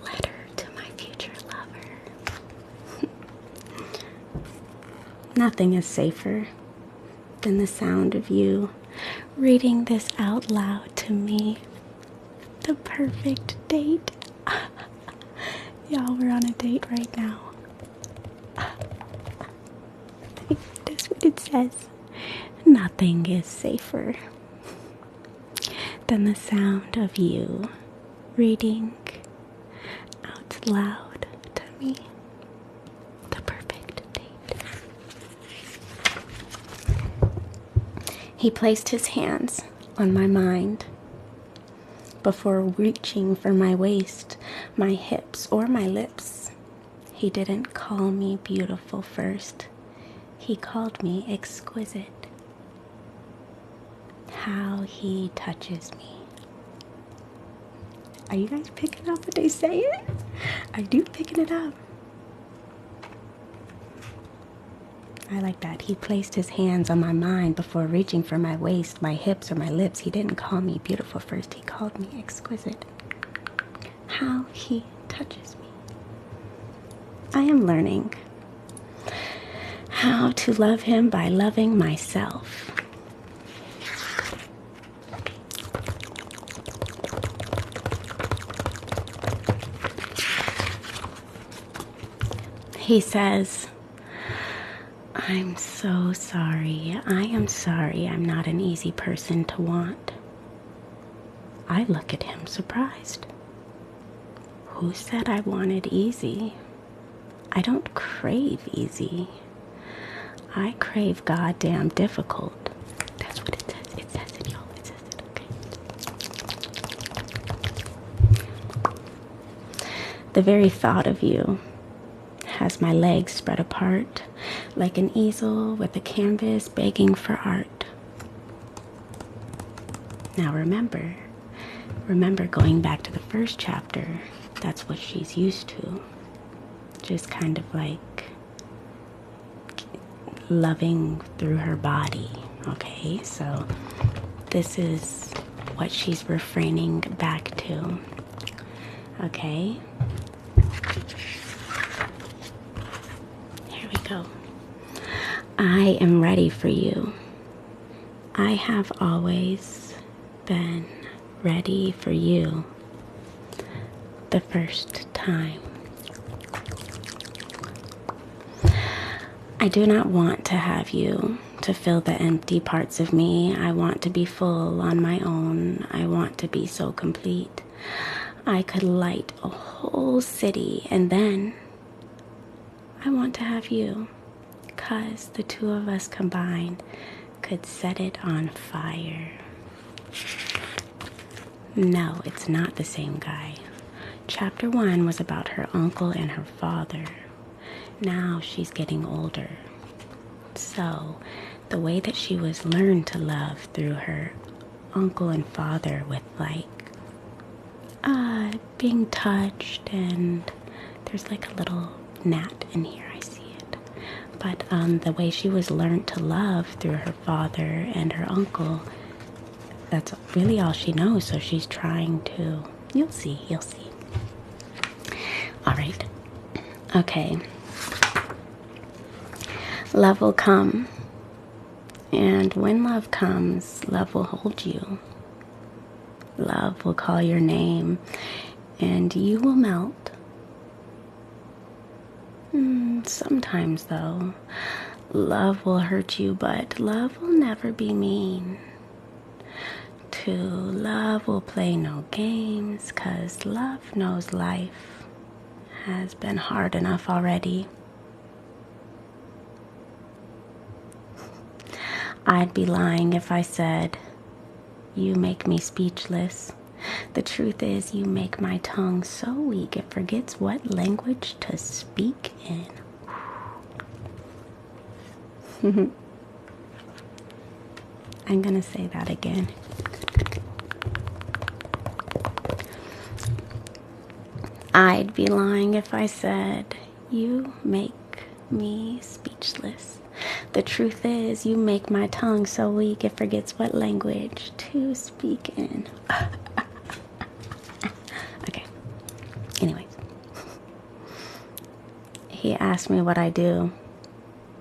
Letter to my future lover. Nothing is safer than the sound of you reading this out loud to me. The perfect date. Y'all, we're on a date right now. That's what it says. Nothing is safer than the sound of you reading out loud to me. The perfect date. He placed his hands on my mind before reaching for my waist, my hips, or my lips. He didn't call me beautiful first. He called me exquisite. How he touches me. Are you guys picking up what they saying? I do picking it up. I like that. He placed his hands on my mind before reaching for my waist, my hips, or my lips. He didn't call me beautiful first. He called me exquisite. How he touches me. I am learning how to love him by loving myself. He says, I'm so sorry. I am sorry I'm not an easy person to want. I look at him surprised. Who said I wanted easy? I don't crave easy. I crave goddamn difficult. That's what it says. It says it, y'all. It says it, okay? The very thought of you has my legs spread apart like an easel with a canvas begging for art. Now remember going back to the first chapter, that's what she's used to. Just kind of like loving through her body, okay? So this is what she's refraining back to, okay? Here we go. I am ready for you. I have always been ready for you the first time. I do not want to have you to fill the empty parts of me. I want to be full on my own. I want to be so complete. I could light a whole city, and then I want to have you, 'cause the two of us combined could set it on fire. No, it's not the same guy. Chapter 1 was about her uncle and her father. Now she's getting older. So the way that she was learned to love through her uncle and father with being touched, and there's like a little gnat in here, I see it. But the way she was learned to love through her father and her uncle, that's really all she knows. So she's trying to, you'll see. All right. Okay. Love will come. And when love comes, love will hold you. Love will call your name, and you will melt. Sometimes, though, love will hurt you, but love will never be mean. Love will play no games, 'cause love knows life has been hard enough already. I'd be lying if I said, you make me speechless. The truth is, you make my tongue so weak it forgets what language to speak in. I'm gonna say that again. I'd be lying if I said, you make me speechless. The truth is, you make my tongue so weak it forgets what language to speak in. Okay. Anyways. He asked me what I do.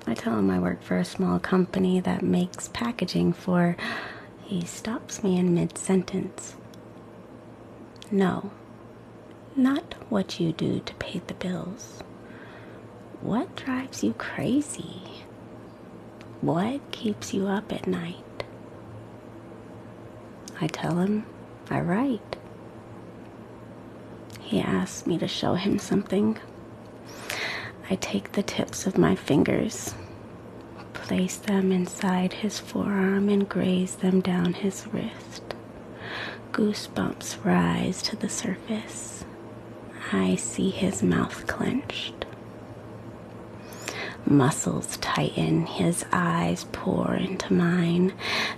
I tell him I work for a small company that makes packaging for... He stops me in mid-sentence. No. Not what you do to pay the bills. What drives you crazy? What keeps you up at night? I tell him I write. He asks me to show him something. I take the tips of my fingers, place them inside his forearm, and graze them down his wrist. Goosebumps rise to the surface. I see his mouth clenched. Muscles tighten, his eyes pour into mine,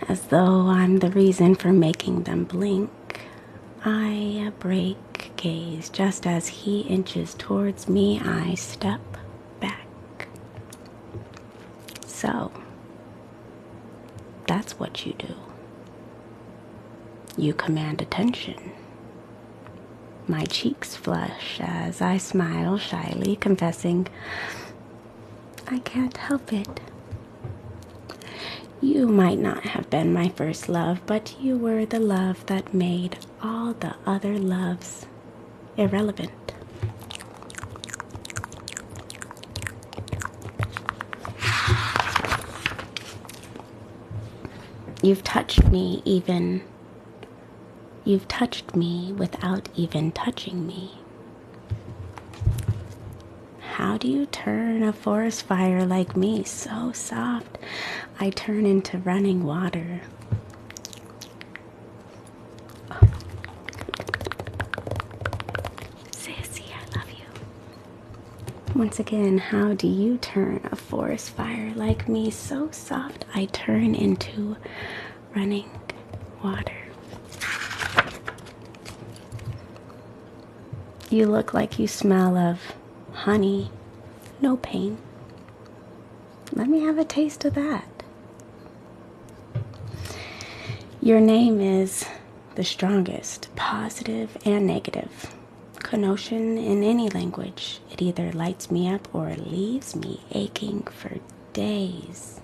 as though I'm the reason for making them blink. I break gaze. Just as he inches towards me, I step back. So, that's what you do. You command attention. My cheeks flush as I smile shyly, confessing, I can't help it. You might not have been my first love, but you were the love that made all the other loves irrelevant. You've touched me without even touching me. How do you turn a forest fire like me so soft I turn into running water? Oh. Sissy, I love you. Once again, how do you turn a forest fire like me so soft I turn into running water? You look like you smell of honey, no pain. Let me have a taste of that. Your name is the strongest, positive and negative connotation in any language. It either lights me up or leaves me aching for days.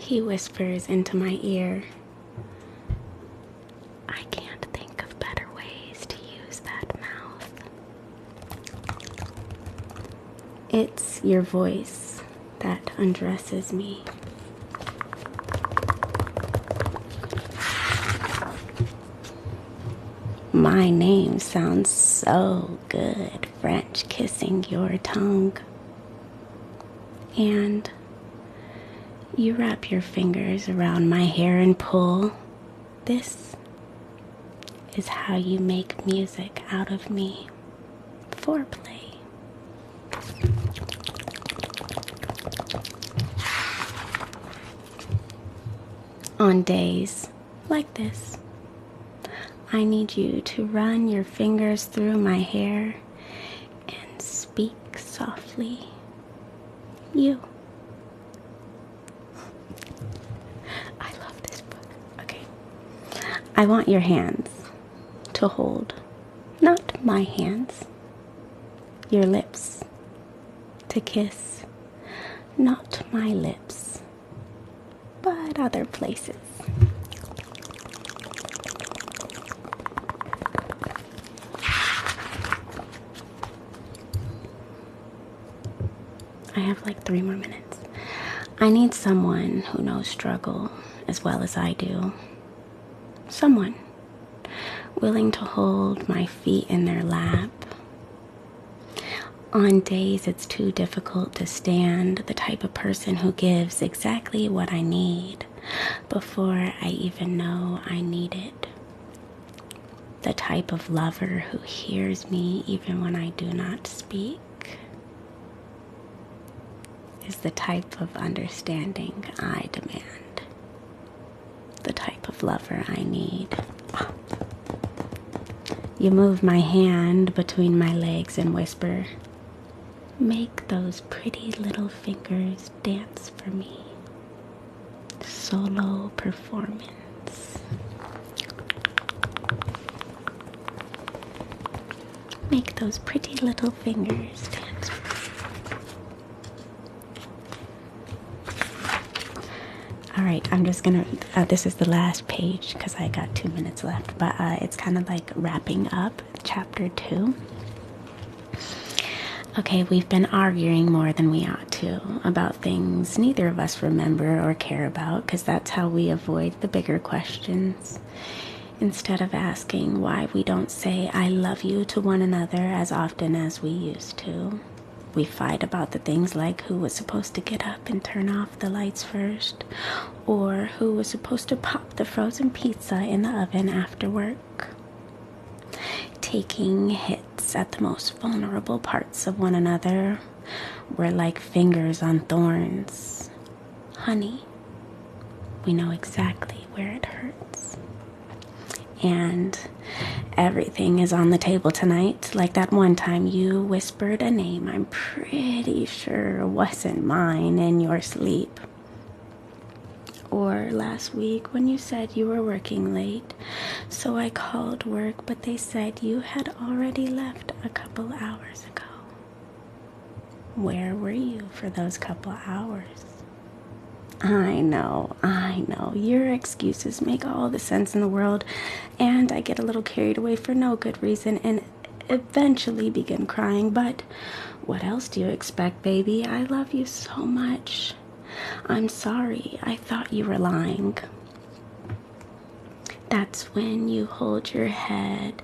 He whispers into my ear, I can't think of better ways to use that mouth. It's your voice that undresses me. My name sounds so good, French kissing your tongue. And you wrap your fingers around my hair and pull. This is how you make music out of me. Foreplay. On days like this, I need you to run your fingers through my hair and speak softly. You. I love this book. Okay. I want your hands to hold, not my hands. Your lips to kiss, not my lips, but other places. I have like 3 more minutes. I need someone who knows struggle as well as I do. Someone willing to hold my feet in their lap. On days it's too difficult to stand, the type of person who gives exactly what I need before I even know I need it. The type of lover who hears me even when I do not speak. Is the type of understanding I demand. The type of lover I need. You move my hand between my legs and whisper, make those pretty little fingers dance for me. Solo performance. Make those pretty little fingers dance for me. All right, I'm just gonna, this is the last page because I got 2 minutes left, but it's kind of like wrapping up chapter 2. Okay, we've been arguing more than we ought to about things neither of us remember or care about, because that's how we avoid the bigger questions. Instead of asking why we don't say I love you to one another as often as we used to. We fight about the things like who was supposed to get up and turn off the lights first, or who was supposed to pop the frozen pizza in the oven after work. Taking hits at the most vulnerable parts of one another. We're like fingers on thorns. Honey, we know exactly where it hurts. And everything is on the table tonight. Like that one time you whispered a name I'm pretty sure wasn't mine in your sleep. Or last week when you said you were working late, so I called work, but they said you had already left a couple hours ago. Where were you for those couple hours? I know. Your excuses make all the sense in the world, and I get a little carried away for no good reason and eventually begin crying. But what else do you expect, baby? I love you so much. I'm sorry. I thought you were lying. That's when you hold your head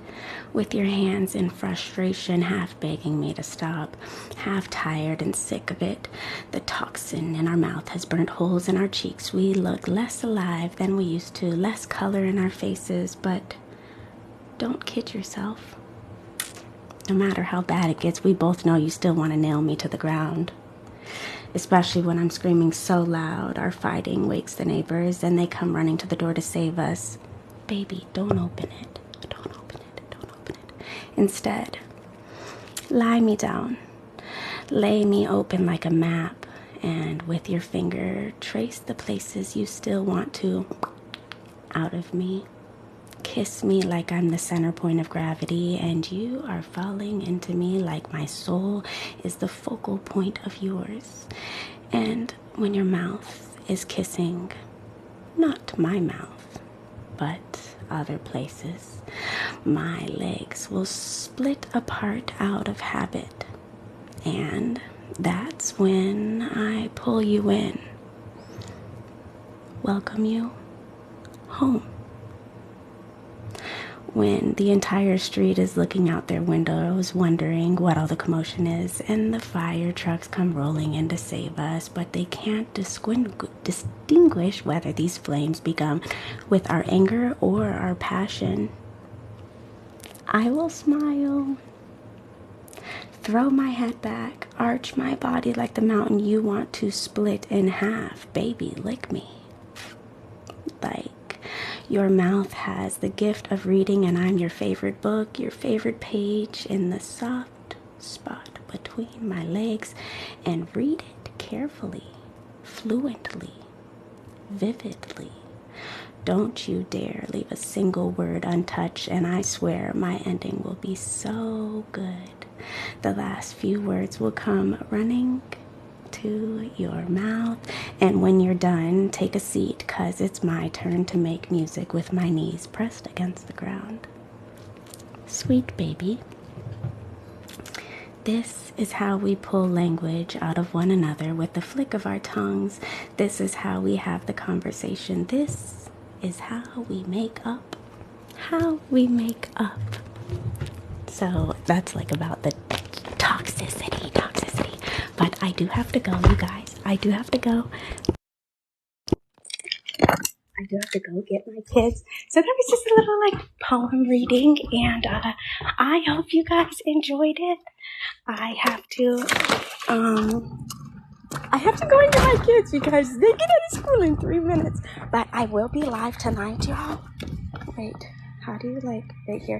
with your hands in frustration, half begging me to stop, half tired and sick of it. The toxin in our mouth has burnt holes in our cheeks. We look less alive than we used to, less color in our faces, but don't kid yourself. No matter how bad it gets, we both know you still want to nail me to the ground. Especially when I'm screaming so loud, our fighting wakes the neighbors and they come running to the door to save us. Baby, don't open it. Don't open it. Don't open it. Instead, lie me down. Lay me open like a map, and with your finger, trace the places you still want to out of me. Kiss me like I'm the center point of gravity, and you are falling into me like my soul is the focal point of yours. And when your mouth is kissing not my mouth, but other places, my legs will split apart out of habit. And that's when I pull you in, welcome you home. When the entire street is looking out their windows, wondering what all the commotion is, and the fire trucks come rolling in to save us, but they can't distinguish whether these flames begun with our anger or our passion, I will smile, throw my head back, arch my body like the mountain you want to split in half. Baby, lick me. Like your mouth has the gift of reading, and I'm your favorite book, your favorite page in the soft spot between my legs, and read it carefully, fluently, vividly. Don't you dare leave a single word untouched, and I swear my ending will be so good. The last few words will come running to your mouth, and when you're done, take a seat, 'cause it's my turn to make music with my knees pressed against the ground. Sweet baby, this is how we pull language out of one another with the flick of our tongues. This is how we have the conversation. This is how we make up. How we make up. So that's like about the toxicity. But I do have to go, you guys. I do have to go get my kids. So that was just a little like poem reading, and I hope you guys enjoyed it. I have to go and get my kids because they get out of school in 3 minutes. But I will be live tonight, y'all. Wait, how do you right here?